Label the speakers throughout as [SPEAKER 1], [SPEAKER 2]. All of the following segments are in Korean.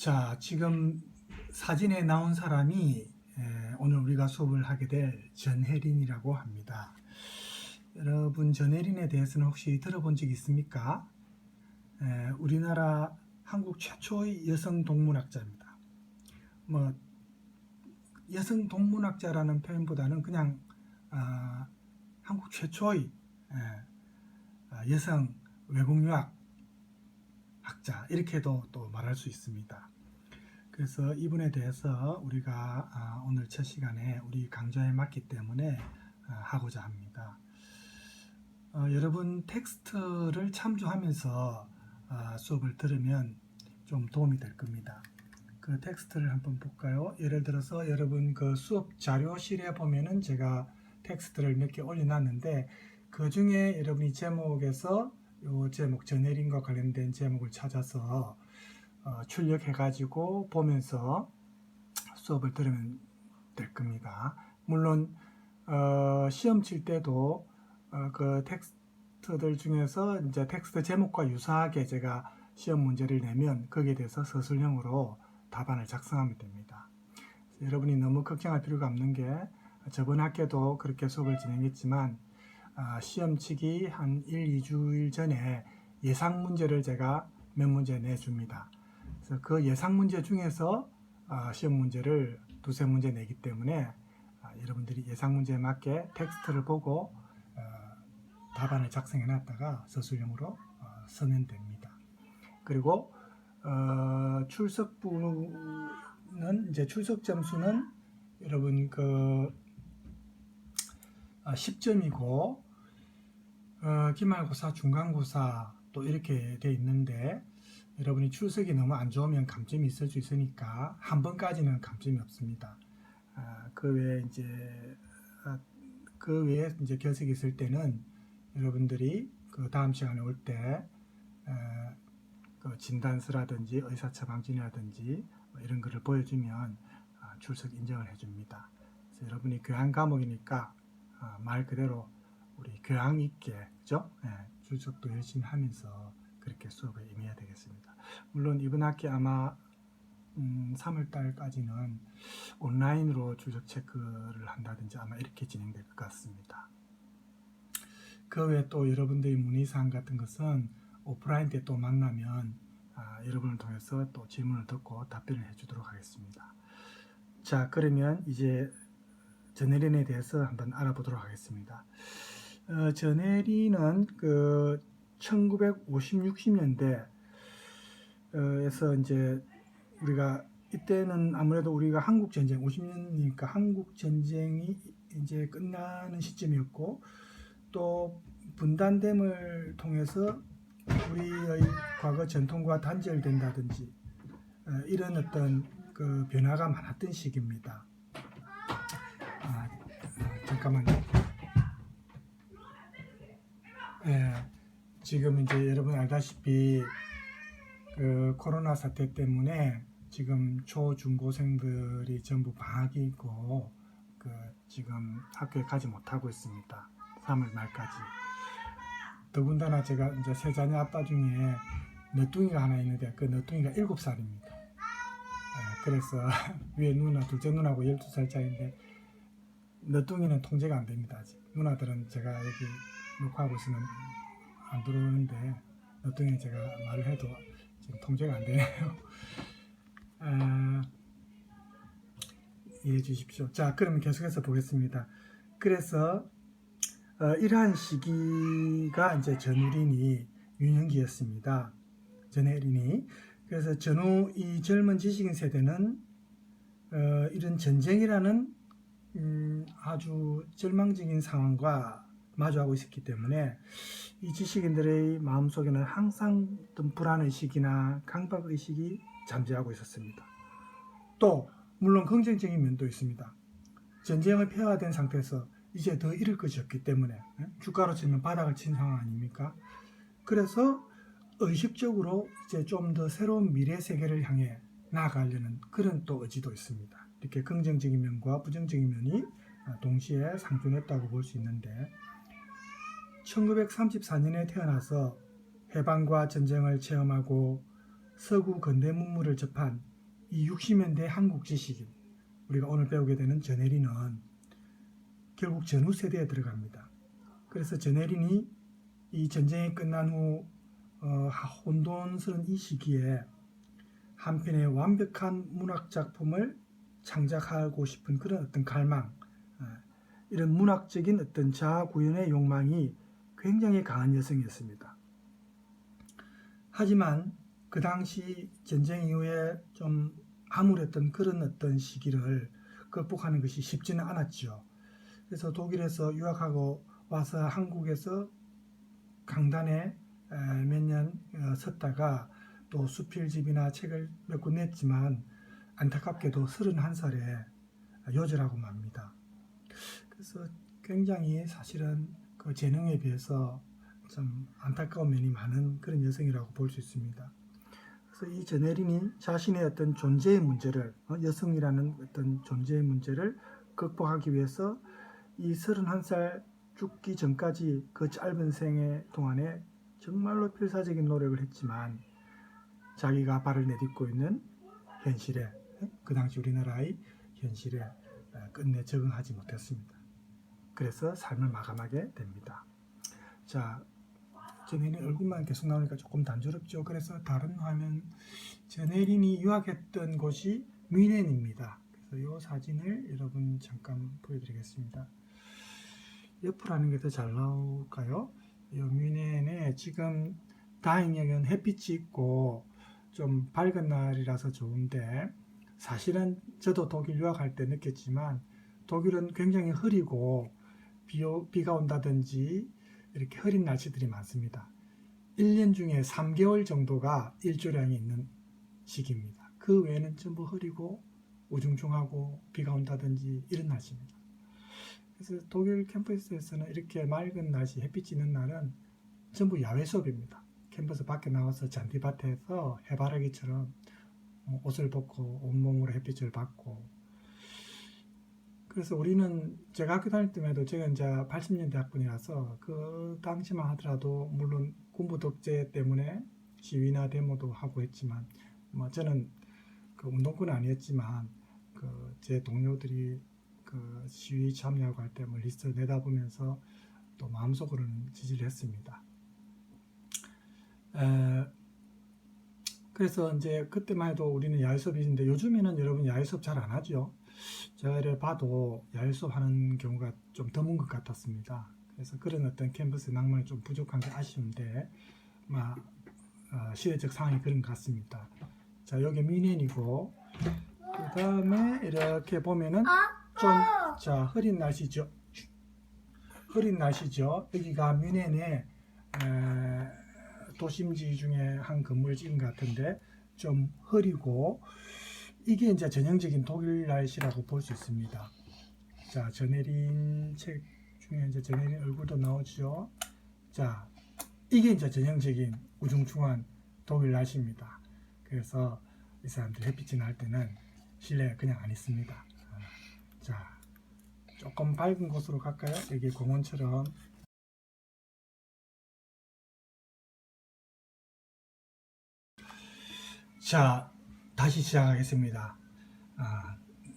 [SPEAKER 1] 자, 지금 사진에 나온 사람이 오늘 우리가 수업을 하게 될 전혜린이라고 합니다. 여러분, 전혜린에 대해서는 혹시 들어본 적 있습니까? 우리나라 한국 최초의 여성 동문학자입니다. 뭐 여성 동문학자라는 표현보다는 그냥 한국 최초의 여성 외국유학 학자 이렇게도 또 말할 수 있습니다. 그래서 이분에 대해서 우리가 오늘 첫 시간에 우리 강좌에 맞기 때문에 하고자 합니다. 여러분 텍스트를 참조하면서 수업을 들으면 좀 도움이 될 겁니다. 그 텍스트를 한번 볼까요? 예를 들어서 여러분 그 수업 자료실에 보면은 제가 텍스트를 몇 개 올려놨는데 그 중에 여러분이 제목에서 요 제목 전혜린과 관련된 제목을 찾아서 출력해가지고 보면서 수업을 들으면 될 겁니다. 물론 시험 칠 때도 그 텍스트들 중에서 이제 텍스트 제목과 유사하게 제가 시험 문제를 내면 거기에 대해서 서술형으로 답안을 작성하면 됩니다. 여러분이 너무 걱정할 필요가 없는 게 저번 학기에도 그렇게 수업을 진행했지만 시험 치기 한 1-2주일 전에 예상 문제를 제가 몇 문제 내줍니다. 그래서 그 예상 문제 중에서 시험 문제를 두세 문제 내기 때문에 여러분들이 예상 문제에 맞게 텍스트를 보고 답안을 작성해 놨다가 서술형으로 쓰면 됩니다. 그리고 출석부는 이제 출석 점수는 여러분 그 10점이고 기말고사, 중간고사 또 이렇게 돼 있는데 여러분이 출석이 너무 안 좋으면 감점이 있을 수 있으니까 한 번까지는 감점이 없습니다. 그 외에 이제 결석이 있을 때는 여러분들이 그 다음 시간에 올 때 그 진단서라든지 의사처방진이라든지 뭐 이런 거를 보여주면 출석 인정을 해줍니다. 그래서 여러분이 교양 과목이니까 말 그대로 우리 교양 있게 그죠? 출석도 열심히 하면서 그렇게 수업에 임해야 되겠습니다. 물론 이번 학기 아마 3월달까지는 온라인으로 출석 체크를 한다든지 아마 이렇게 진행될 것 같습니다. 그 외에 또 여러분들의 문의사항 같은 것은 오프라인 때 또 만나면 여러분을 통해서 또 질문을 듣고 답변을 해주도록 하겠습니다. 자, 그러면 이제 전혜린에 대해서 한번 알아보도록 하겠습니다. 전혜린은 그 1950, 60년대 에서 이제 우리가 이때는 아무래도 우리가 한국 전쟁 50년이니까 한국 전쟁이 이제 끝나는 시점이었고 또 분단됨을 통해서 우리의 과거 전통과 단절된다든지 이런 어떤 그 변화가 많았던 시기입니다. 잠깐만요. 지금 이제 여러분 알다시피 그 코로나 사태 때문에 지금 초중고생들이 전부 방학이 있고 그 지금 학교에 가지 못하고 있습니다. 3월 말까지. 더군다나 제가 이제 세 자녀 아빠 중에 너뚱이가 하나 있는데 그 너뚱이가 7살입니다. 그래서 위에 누나, 둘째 누나하고 12살 차이인데 너뚱이는 통제가 안 됩니다. 아직. 누나들은 제가 여기 녹화하고 있으면 안 들어오는데 너뚱이 제가 말을 해도 지금 통제가 안 되네요. 이해해 주십시오. 자, 그러면 계속해서 보겠습니다. 그래서 이러한 시기가 이제 전우린이 유년기였습니다. 전혜린이. 그래서 전후 이 젊은 지식인 세대는 이런 전쟁이라는 아주 절망적인 상황과 마주하고 있었기 때문에 이 지식인들의 마음속에는 항상 어떤 불안의식이나 강박의식이 잠재하고 있었습니다. 또 물론 긍정적인 면도 있습니다. 전쟁을 폐화된 상태에서 이제 더 잃을 것이 없기 때문에 주가로 치면 바닥을 친 상황 아닙니까? 그래서 의식적으로 이제 좀 더 새로운 미래 세계를 향해 나아가려는 그런 또 의지도 있습니다. 이렇게 긍정적인 면과 부정적인 면이 동시에 상존했다고 볼 수 있는데 1934년에 태어나서 해방과 전쟁을 체험하고 서구 근대 문물을 접한 이 60년대 한국 지식인, 우리가 오늘 배우게 되는 전혜린은 결국 전후 세대에 들어갑니다. 그래서 전혜린이 이 전쟁이 끝난 후 혼돈스러운 이 시기에 한편의 완벽한 문학 작품을 창작하고 싶은 그런 어떤 갈망, 이런 문학적인 어떤 자아 구현의 욕망이 굉장히 강한 여성이었습니다. 하지만 그 당시 전쟁 이후에 좀 암울했던 그런 어떤 시기를 극복하는 것이 쉽지는 않았죠. 그래서 독일에서 유학하고 와서 한국에서 강단에 몇 년 섰다가 또 수필집이나 책을 몇 권 냈지만 안타깝게도 31살에 요절하고 맙니다. 그래서 굉장히 사실은 그 재능에 비해서 좀 안타까운 면이 많은 그런 여성이라고 볼 수 있습니다. 그래서 이 전혜린이 자신의 어떤 존재의 문제를, 여성이라는 어떤 존재의 문제를 극복하기 위해서 이 31살 죽기 전까지 그 짧은 생애 동안에 정말로 필사적인 노력을 했지만 자기가 발을 내딛고 있는 현실에, 그 당시 우리나라의 현실에 끝내 적응하지 못했습니다. 그래서 삶을 마감하게 됩니다. 자, 전혜린 얼굴만 계속 나오니까 조금 단조롭죠. 그래서 다른 화면, 전혜린이 유학했던 곳이 뮌헨입니다. 그래서 이 사진을 여러분 잠깐 보여드리겠습니다. 옆으로 하는 게 더 잘 나올까요? 이 뮌헨에 지금 다행히 햇빛이 있고 좀 밝은 날이라서 좋은데, 사실은 저도 독일 유학할 때 느꼈지만 독일은 굉장히 흐리고 비가 온다든지 이렇게 흐린 날씨들이 많습니다. 1년 중에 3개월 정도가 일조량이 있는 시기입니다. 그 외에는 전부 흐리고 우중충하고 비가 온다든지 이런 날씨입니다. 그래서 독일 캠퍼스에서는 이렇게 맑은 날씨, 햇빛 있는 날은 전부 야외 수업입니다. 캠퍼스 밖에 나와서 잔디밭에서 해바라기처럼 옷을 벗고 온몸으로 햇빛을 받고, 그래서 우리는 제가 학교 다닐 때에도 제가 이제 80년대 학번이라서 그 당시만 하더라도 물론 군부 독재 때문에 시위나 데모도 하고 했지만 저는 그 운동권은 아니었지만 그 제 동료들이 그 시위 참여하고 할 때 리스트 내다보면서 또 마음속으로는 지지를 했습니다. 그래서 이제 그때만 해도 우리는 야외 수업인데 요즘에는 여러분 야외 수업 잘 안 하죠. 제가 봐도 야외 수업 하는 경우가 좀 드문 것 같았습니다. 그래서 그런 어떤 캠퍼스 낭만이 좀 부족한 게 아쉬운데 시대적 상황이 그런 것 같습니다. 자, 여기 뮌헨이고, 그 다음에 이렇게 보면은 자, 흐린 날씨죠. 흐린 날씨죠. 여기가 뮌헨의 도심지 중에 한 건물지인 것 같은데 좀 흐리고, 이게 이제 전형적인 독일 날씨라고 볼 수 있습니다. 자, 전혜린 책 중에 이제 전혜린 얼굴도 나오죠. 자, 이게 이제 전형적인 우중충한 독일 날씨입니다. 그래서 이 사람들이 햇빛이 날 때는 실내에 그냥 안 있습니다. 자, 조금 밝은 곳으로 갈까요? 여기 공원처럼. 자, 다시 시작하겠습니다.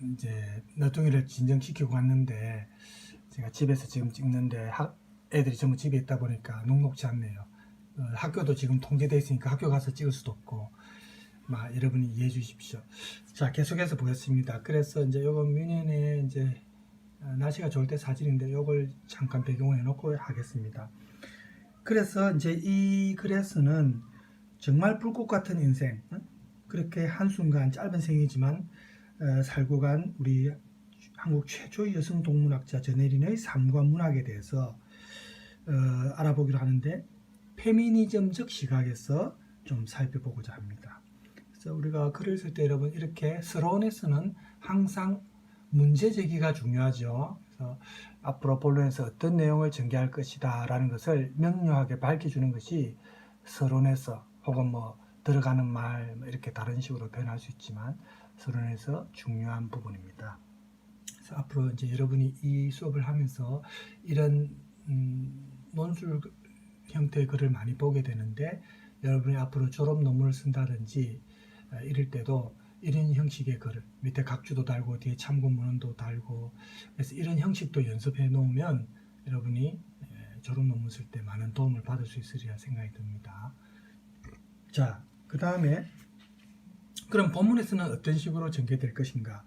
[SPEAKER 1] 이제 너뚱이를 진정시키고 왔는데 제가 집에서 지금 찍는데 애들이 전부 집에 있다 보니까 녹록지 않네요. 학교도 지금 통제되어 있으니까 학교 가서 찍을 수도 없고, 여러분이 이해해 주십시오. 자, 계속해서 보겠습니다. 그래서 이제 요거 뮌헨에 이제 날씨가 좋을 때 사진인데 요걸 잠깐 배경을 해놓고 하겠습니다. 그래서 이제 이 글에서는 정말 불꽃 같은 인생, 그렇게 한순간 짧은 생이지만 살고 간 우리 한국 최초의 여성 동문학자 전혜린의 삶과 문학에 대해서 알아보기로 하는데, 페미니즘적 시각에서 좀 살펴보고자 합니다. 그래서 우리가 글을 쓸 때 여러분 이렇게 서론에서는 항상 문제 제기가 중요하죠. 그래서 앞으로 본론에서 어떤 내용을 전개할 것이다 라는 것을 명료하게 밝혀주는 것이 서론에서, 혹은 들어가는 말 이렇게 다른 식으로 표현할 수 있지만 서론에서 중요한 부분입니다. 그래서 앞으로 이제 여러분이 이 수업을 하면서 이런 논술 형태의 글을 많이 보게 되는데, 여러분이 앞으로 졸업 논문을 쓴다든지 이럴 때도 이런 형식의 글을 밑에 각주도 달고 뒤에 참고 문헌도 달고, 그래서 이런 형식도 연습해 놓으면 여러분이 졸업 논문 쓸 때 많은 도움을 받을 수 있으리라 생각이 듭니다. 자, 그 다음에 그럼 본문에서는 어떤 식으로 전개될 것인가?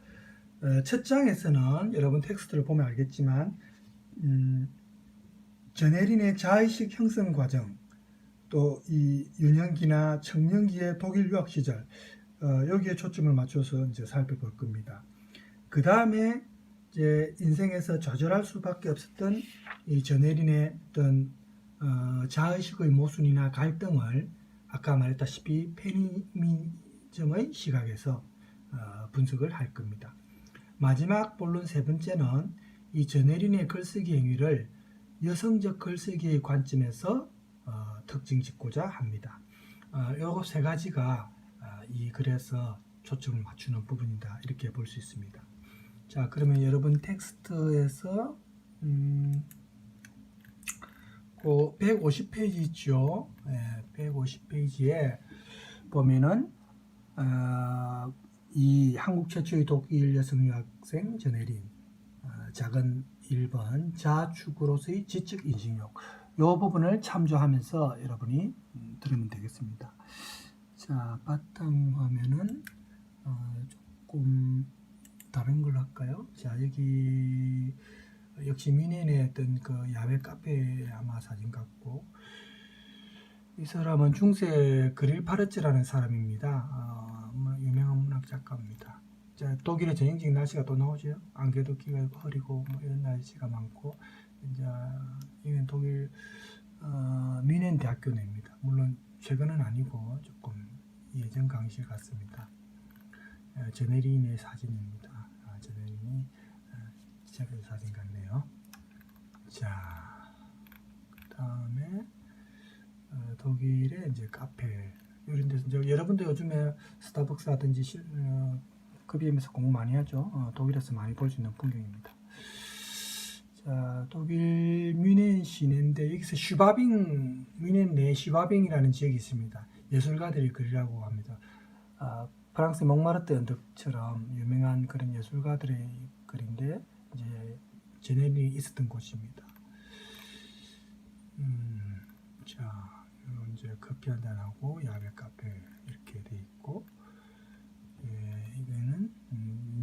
[SPEAKER 1] 첫 장에서는 여러분 텍스트를 보면 알겠지만 전혜린의 자의식 형성 과정, 또 이 유년기나 청년기의 독일 유학 시절, 여기에 초점을 맞춰서 이제 살펴볼 겁니다. 그 다음에 이제 인생에서 좌절할 수밖에 없었던 이 전혜린의 어떤 자의식의 모순이나 갈등을 아까 말했다시피 페미니즘의 시각에서 분석을 할 겁니다. 마지막 본론 세 번째는 이 전혜린의 글쓰기 행위를 여성적 글쓰기의 관점에서 특징 짓고자 합니다. 요거 세 가지가 이 글에서 초점을 맞추는 부분이다, 이렇게 볼 수 있습니다. 자, 그러면 여러분 텍스트에서 그 150페이지 있죠. 150페이지에 보면은 이 한국 최초의 독일 여성 유학생 전혜린, 작은 1번 자축으로서의 지적 인식력, 이 부분을 참조하면서 여러분이 들으면 되겠습니다. 자, 바탕화면은 조금 다른 걸로 할까요? 자, 여기 역시 미넨의 어떤 그 야외 카페 아마 사진 같고, 이 사람은 중세 그릴 파르츠라는 사람입니다. 유명한 문학 작가입니다. 자, 독일의 전형적인 날씨가 또 나오죠. 안개도 끼가 흐리고 뭐 이런 날씨가 많고, 이제 이건 독일 미넨 대학교 내입니다. 물론 최근은 아니고 조금 예전 강의실 같습니다. 전혜린의 사진입니다. 전혜린이 제가 사진 같네요. 자, 그 다음에 독일의 이제 카페 이런 데서 이제 여러분도 요즘에 스타벅스라든지 커피점에서 공부 많이 하죠. 독일에서 많이 볼 수 있는 풍경입니다. 자, 독일 뮌헨 시내인데 여기서 뮌헨 내 슈바빙이라는 지역이 있습니다. 예술가들의 글이라고 합니다. 프랑스 몽마르트 언덕처럼 유명한 그런 예술가들의 글인데 이제 전혜린이 있었던 곳입니다. 자, 이제 커피 한잔 하고 야외 카페 이렇게 돼 있고, 이거는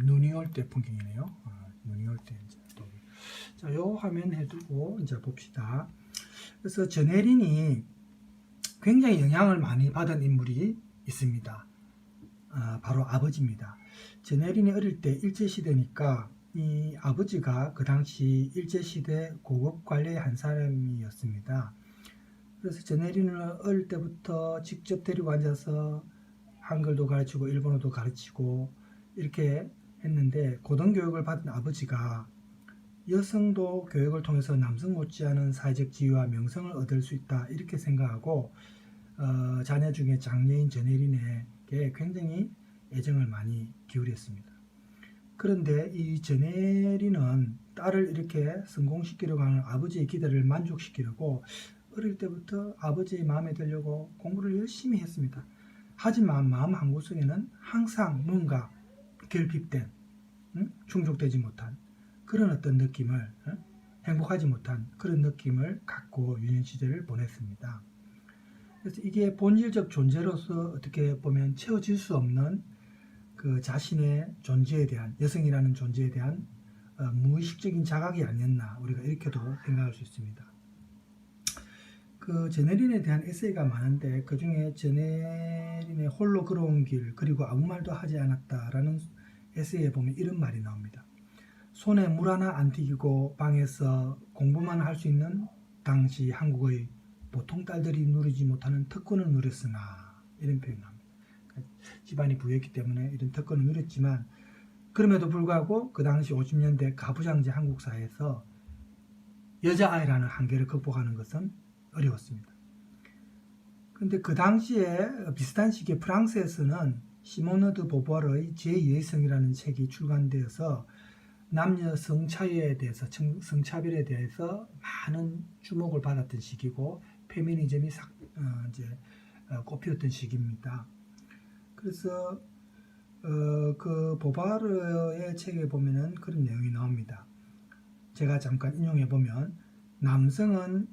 [SPEAKER 1] 눈이 올 때 풍경이네요. 눈이 올 때 이제 독일. 자, 요 화면 해두고 이제 봅시다. 그래서 전혜린이 굉장히 영향을 많이 받은 인물이 있습니다. 바로 아버지입니다. 전혜린이 어릴 때 일제시대니까 이 아버지가 그 당시 일제시대 고급 관리의 한 사람이었습니다. 그래서 전혜린은 어릴 때부터 직접 데리고 앉아서 한글도 가르치고 일본어도 가르치고 이렇게 했는데, 고등교육을 받은 아버지가 여성도 교육을 통해서 남성 못지않은 사회적 지위와 명성을 얻을 수 있다, 이렇게 생각하고 자녀 중에 장녀인 전혜린에게 굉장히 애정을 많이 기울였습니다. 그런데 이 전혜린은 딸을 이렇게 성공시키려고 하는 아버지의 기대를 만족시키려고 어릴 때부터 아버지의 마음에 들려고 공부를 열심히 했습니다. 하지만 마음 한구석에는 항상 뭔가 결핍된, 충족되지 못한 그런 어떤 느낌을, 행복하지 못한 그런 느낌을 갖고 유년 시절을 보냈습니다. 그래서 이게 본질적 존재로서 어떻게 보면 채워질 수 없는 그 자신의 존재에 대한, 여성이라는 존재에 대한 무의식적인 자각이 아니었나, 우리가 이렇게도 생각할 수 있습니다. 그 전혜린에 대한 에세이가 많은데 그 중에 전혜린의 홀로 걸어온 길, 그리고 아무 말도 하지 않았다라는 에세이에 보면 이런 말이 나옵니다. 손에 물 하나 안 튀기고 방에서 공부만 할 수 있는 당시 한국의 보통 딸들이 누리지 못하는 특권을 누렸으나, 이런 표현을 합니다. 집안이 부였기 때문에 이런 특권을 누렸지만 그럼에도 불구하고 그 당시 50년대 가부장제 한국 사회에서 여자아이라는 한계를 극복하는 것은 어려웠습니다. 그런데 그 당시에 비슷한 시기에 프랑스에서는 시모네 드 보부아르의 제2의 성이라는 책이 출간되어서 남녀 성차별에 대해서 많은 주목을 받았던 시기고, 페미니즘이 이제 꽃피웠던 시기입니다. 그래서 그 보바르의 책에 보면은 그런 내용이 나옵니다. 제가 잠깐 인용해 보면 남성은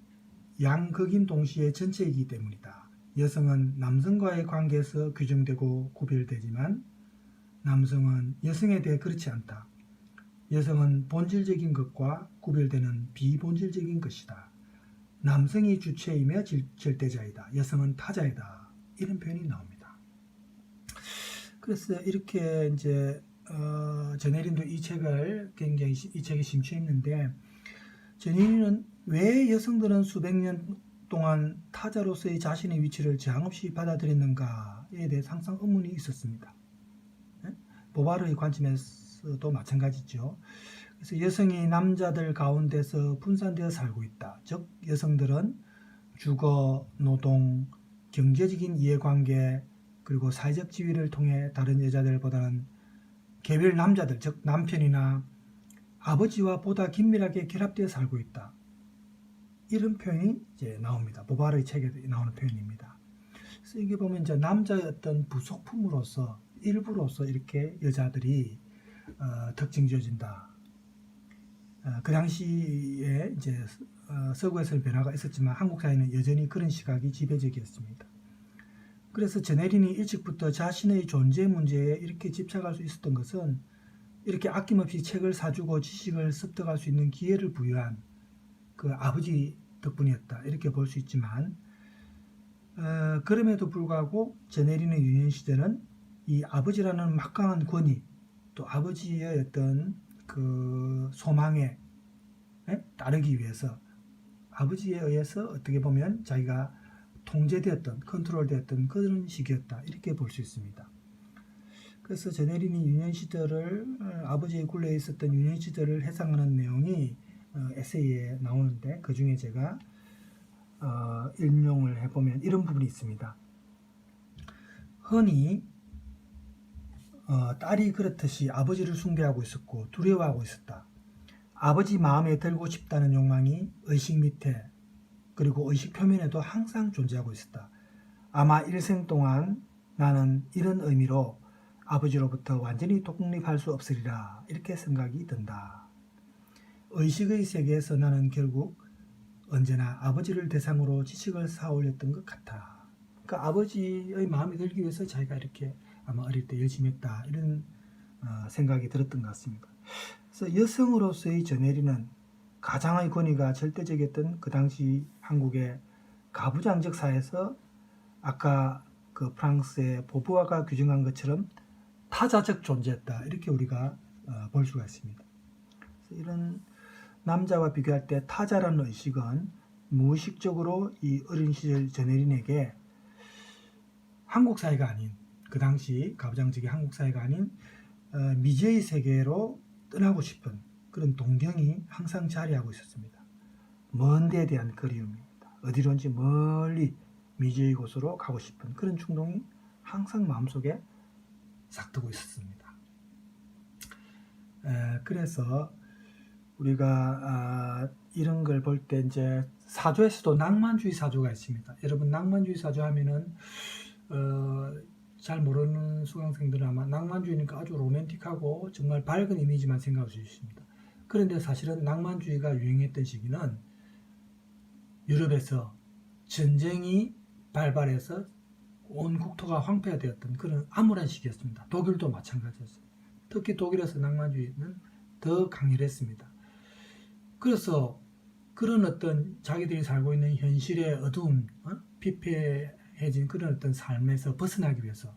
[SPEAKER 1] 양극인 동시에 전체이기 때문이다. 여성은 남성과의 관계에서 규정되고 구별되지만 남성은 여성에 대해 그렇지 않다. 여성은 본질적인 것과 구별되는 비본질적인 것이다. 남성이 주체이며 절대자이다. 여성은 타자이다. 이런 표현이 나옵니다. 그래서 이렇게 이제 저네린도 이 책을 굉장히 이 책에 심취했는데 저네린은 왜 여성들은 수백 년 동안 타자로서의 자신의 위치를 제한 없이 받아들였는가에 대해 항상 의문이 있었습니다. 보바르의 관점에서도 마찬가지죠. 그래서 여성이 남자들 가운데서 분산되어 살고 있다. 즉 여성들은 주거, 노동, 경제적인 이해관계 그리고 사회적 지위를 통해 다른 여자들보다는 개별 남자들, 즉 남편이나 아버지와 보다 긴밀하게 결합되어 살고 있다. 이런 표현이 이제 나옵니다. 보바르의 책에 나오는 표현입니다. 그래서 이게 보면 이제 남자의 어떤 부속품으로서 일부로서 이렇게 여자들이 특징지어진다. 그 당시에 이제 서구에서는 변화가 있었지만 한국 사회는 여전히 그런 시각이 지배적이었습니다. 그래서 저네린이 일찍부터 자신의 존재 문제에 이렇게 집착할 수 있었던 것은 이렇게 아낌없이 책을 사주고 지식을 습득할 수 있는 기회를 부여한 그 아버지 덕분이었다. 이렇게 볼 수 있지만 그럼에도 불구하고 저네린의 유년 시절은 이 아버지라는 막강한 권위 또 아버지의 어떤 그 소망에 따르기 위해서 아버지에 의해서 어떻게 보면 자기가 통제되었던 컨트롤되었던 그런 시기였다 이렇게 볼 수 있습니다. 그래서 저네린이 유년 시절을 아버지의 굴레에 있었던 유년 시절을 해상하는 내용이 에세이에 나오는데 그 중에 제가 인용을 해보면 이런 부분이 있습니다. 흔히 딸이 그렇듯이 아버지를 숭배하고 있었고 두려워하고 있었다. 아버지 마음에 들고 싶다는 욕망이 의식 밑에 그리고 의식 표면에도 항상 존재하고 있었다. 아마 일생 동안 나는 이런 의미로 아버지로부터 완전히 독립할 수 없으리라 이렇게 생각이 든다. 의식의 세계에서 나는 결국 언제나 아버지를 대상으로 지식을 쌓아올렸던 것 같아. 그러니까 아버지의 마음에 들기 위해서 자기가 이렇게 아마 어릴 때 열심히 했다 이런 생각이 들었던 것 같습니다. 그래서 여성으로서의 저네린은 가장의 권위가 절대적이었던 그 당시 한국의 가부장적 사회에서 아까 그 프랑스의 보부아가 규정한 것처럼 타자적 존재였다 이렇게 우리가 볼 수가 있습니다. 그래서 이런 남자와 비교할 때 타자라는 의식은 무의식적으로 이 어린 시절 저네린에게 한국 사회가 아닌 그 당시 가부장적인 한국 사회가 아닌 미지의 세계로 떠나고 싶은 그런 동경이 항상 자리하고 있었습니다. 먼 데에 대한 그리움입니다. 어디론지 멀리 미지의 곳으로 가고 싶은 그런 충동이 항상 마음속에 싹트고 있었습니다. 그래서 우리가 이런 걸 볼 때 이제 사조에서도 낭만주의 사조가 있습니다. 여러분 낭만주의 사조 하면은 잘 모르는 수강생들은 아마 낭만주의니까 아주 로맨틱하고 정말 밝은 이미지만 생각할 수 있습니다. 그런데 사실은 낭만주의가 유행했던 시기는 유럽에서 전쟁이 발발해서 온 국토가 황폐화 되었던 그런 암울한 시기였습니다. 독일도 마찬가지였습니다. 특히 독일에서 낭만주의는 더 강렬했습니다. 그래서 그런 어떤 자기들이 살고 있는 현실의 어두움, 피폐해진 그런 어떤 삶에서 벗어나기 위해서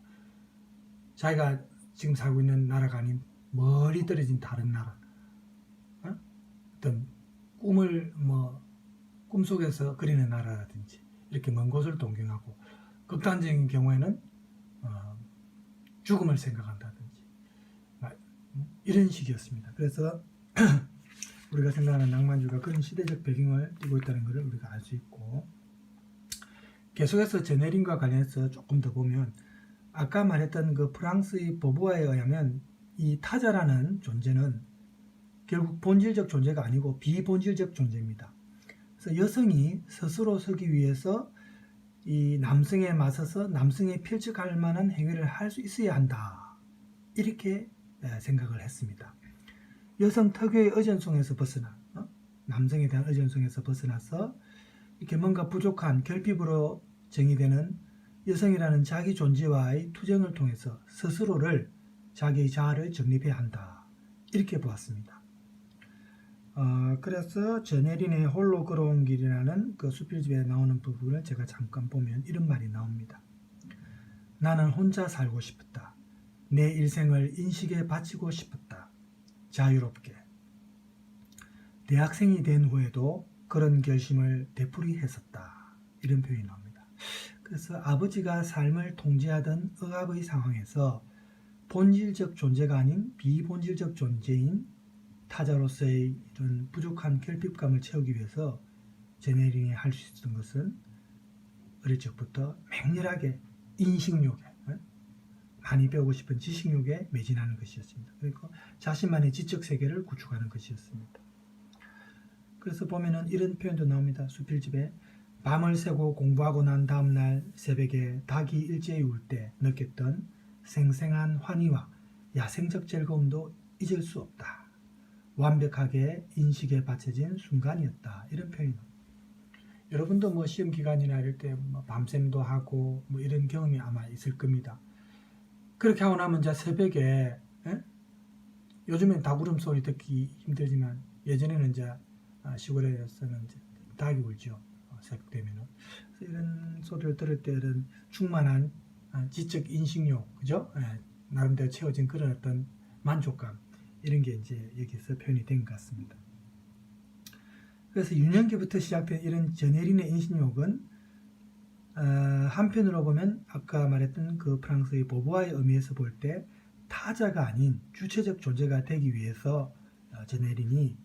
[SPEAKER 1] 자기가 지금 살고 있는 나라가 아닌 멀리 떨어진 다른 나라, 어떤 꿈을 꿈속에서 그리는 나라라든지 이렇게 먼 곳을 동경하고 극단적인 경우에는 죽음을 생각한다든지 이런 식이었습니다. 그래서 우리가 생각하는 낭만주의가 그런 시대적 배경을 띠고 있다는 것을 우리가 알 수 있고 계속해서 저네린과 관련해서 조금 더 보면 아까 말했던 그 프랑스의 보부아에 의하면 이 타자라는 존재는 결국 본질적 존재가 아니고 비본질적 존재입니다. 그래서 여성이 스스로 서기 위해서 이 남성에 맞서서 남성에 필적할 만한 행위를 할 수 있어야 한다. 이렇게 생각을 했습니다. 여성 특유의 의존성에서 벗어나 남성에 대한 의존성에서 벗어나서 이렇게 뭔가 부족한 결핍으로 정의되는 여성이라는 자기 존재와의 투쟁을 통해서 스스로를 자기의 자아를 정립해야 한다. 이렇게 보았습니다. 그래서 제네린의 홀로 걸어온 길이라는 그 수필집에 나오는 부분을 제가 잠깐 보면 이런 말이 나옵니다. 나는 혼자 살고 싶었다. 내 일생을 인식에 바치고 싶었다. 자유롭게. 대학생이 된 후에도 그런 결심을 되풀이했었다. 이런 표현이 나옵니다. 그래서 아버지가 삶을 통제하던 억압의 상황에서 본질적 존재가 아닌 비본질적 존재인 타자로서의 이런 부족한 결핍감을 채우기 위해서 제네린이 할 수 있었던 것은 어릴 적부터 맹렬하게 인식욕에 많이 배우고 싶은 지식욕에 매진하는 것이었습니다. 그리고 자신만의 지적 세계를 구축하는 것이었습니다. 그래서 보면은 이런 표현도 나옵니다. 수필집에 밤을 새고 공부하고 난 다음날 새벽에 닭이 일제히 울 때 느꼈던 생생한 환희와 야생적 즐거움도 잊을 수 없다. 완벽하게 인식에 받쳐진 순간이었다. 이런 표현입니다. 여러분도 뭐 시험 기간이나 이럴 때 뭐 밤샘도 하고 뭐 이런 경험이 아마 있을 겁니다. 그렇게 하고 나면 이제 새벽에 요즘엔 닭 울음소리 듣기 힘들지만 예전에는 이제 시골에서는 이제 닭이 울죠. 새벽 되면은. 그래서 이런 소리를 들을 때 이런 충만한 지적 인식욕, 그죠? 나름대로 채워진 그런 어떤 만족감 이런 게 이제 여기서 표현이 된 것 같습니다. 그래서 유년기부터 시작된 이런 제네린의 인식욕은 한편으로 보면 아까 말했던 그 프랑스의 보부아의 의미에서 볼 때 타자가 아닌 주체적 존재가 되기 위해서 제네린이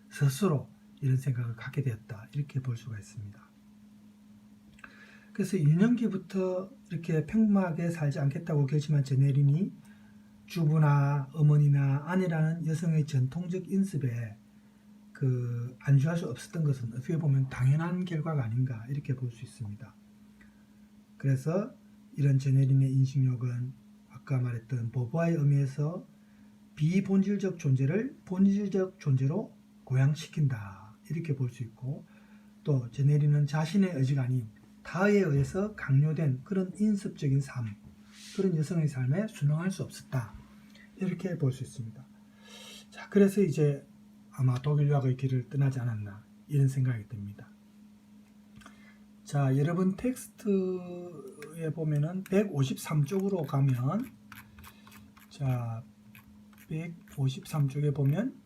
[SPEAKER 1] 스스로 이런 생각을 갖게 되었다. 이렇게 볼 수가 있습니다. 그래서 유년기부터 이렇게 평범하게 살지 않겠다고 결심한 제네린이 주부나 어머니나 아내라는 여성의 전통적 인습에 안주할 수 없었던 것은 어떻게 보면 당연한 결과가 아닌가 이렇게 볼 수 있습니다. 그래서 이런 제네린의 인식욕은 아까 말했던 보부아의 의미에서 비본질적 존재를 본질적 존재로 고양시킨다 이렇게 볼 수 있고, 또 제네린은 자신의 의지가 아닌 타에 의해서 강요된 그런 인습적인 삶, 그런 여성의 삶에 순응할 수 없었다 이렇게 볼 수 있습니다. 자, 그래서 이제 아마 독일 유학의 길을 떠나지 않았나 이런 생각이 듭니다. 자, 여러분 텍스트에 보면은 153쪽으로 가면, 자 153쪽에 보면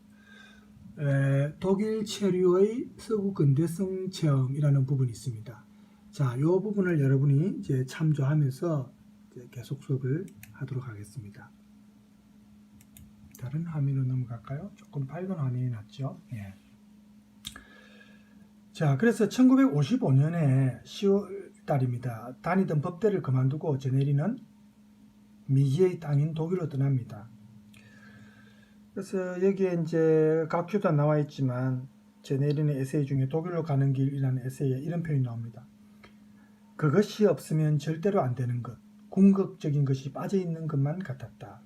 [SPEAKER 1] 독일 체류의 서구 근대성 체험이라는 부분이 있습니다. 자, 이 부분을 여러분이 이제 참조하면서 이제 계속 수업을 하도록 하겠습니다. 다른 화면으로 넘어갈까요? 조금 밝은 화면이 낫죠? 예. 자, 그래서 1955년에 10월 달입니다. 다니던 법대를 그만두고 제네린은 미지의 땅인 독일로 떠납니다. 그래서 여기에 이제 각주도 나와 있지만 제네린의 에세이 중에 독일로 가는 길이라는 에세이에 이런 표현이 나옵니다. 그것이 없으면 절대로 안 되는 것, 궁극적인 것이 빠져있는 것만 같았다.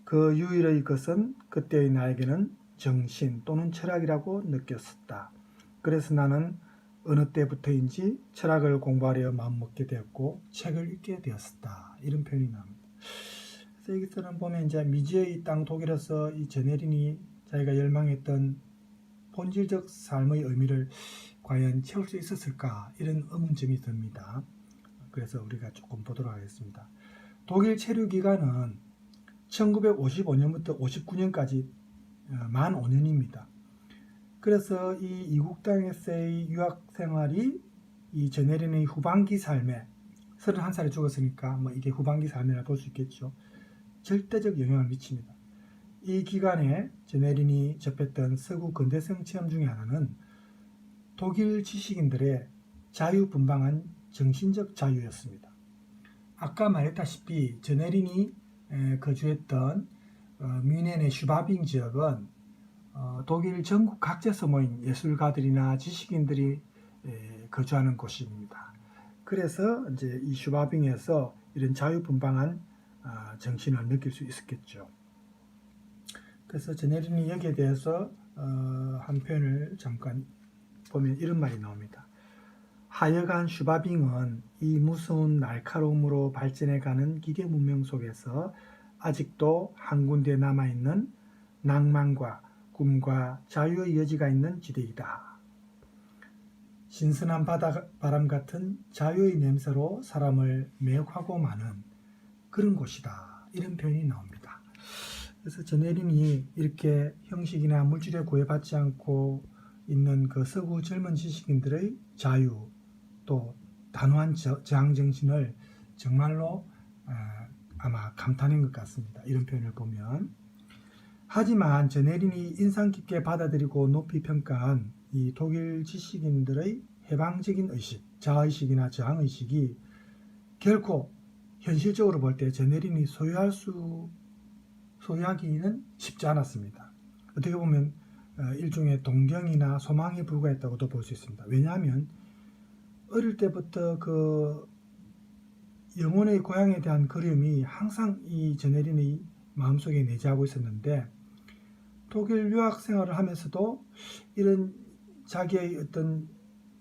[SPEAKER 1] 그 유일의 것은 그때의 나에게는 정신 또는 철학이라고 느꼈었다. 그래서 나는 어느 때부터인지 철학을 공부하려 마음먹게 되었고 책을 읽게 되었었다. 이런 표현이 나옵니다. 그래서 여기서는 보면 이제 미지의 땅 독일에서 이 제네린이 자기가 열망했던 본질적 삶의 의미를 과연 채울 수 있었을까 이런 의문점이 듭니다. 그래서 우리가 조금 보도록 하겠습니다. 독일 체류 기간은 1955년부터 59년까지 만 5년입니다. 그래서 이 이국 땅에서의 유학 생활이 이 제네린의 후반기 삶에 31살에 죽었으니까 뭐 이게 후반기 삶이라 볼 수 있겠죠. 절대적 영향을 미칩니다. 이 기간에 제네린이 접했던 서구 근대성 체험 중에 하나는 독일 지식인들의 자유분방한 정신적 자유였습니다. 아까 말했다시피 제네린이 거주했던 뮌헨의 슈바빙 지역은 독일 전국 각지에서 모인 예술가들이나 지식인들이 거주하는 곳입니다. 그래서 이제 이 슈바빙에서 이런 자유분방한 정신을 느낄 수 있었겠죠. 그래서 제네린이 여기에 대해서 한 표현을 잠깐 보면 이런 말이 나옵니다. 하여간 슈바빙은 이 무서운 날카로움으로 발전해가는 기계 문명 속에서 아직도 한 군데 남아있는 낭만과 꿈과 자유의 여지가 있는 지대이다. 신선한 바람 같은 자유의 냄새로 사람을 매혹하고 마는 그런 곳이다. 이런 표현이 나옵니다. 그래서 제네린이 이렇게 형식이나 물질에 구애받지 않고 있는 그 서구 젊은 지식인들의 자유, 또 단호한 저항 정신을 정말로 아마 감탄한 것 같습니다. 이런 표현을 보면. 하지만 제네린이 인상 깊게 받아들이고 높이 평가한 이 독일 지식인들의 해방적인 의식, 자아의식이나 저항의식이 결코 현실적으로 볼 때 제네린이 소유하기는 쉽지 않았습니다. 어떻게 보면 일종의 동경이나 소망에 불과했다고도 볼 수 있습니다. 왜냐하면 어릴 때부터 그 영혼의 고향에 대한 그리움이 항상 이 제네린의 마음속에 내재하고 있었는데, 독일 유학 생활을 하면서도 이런 자기의 어떤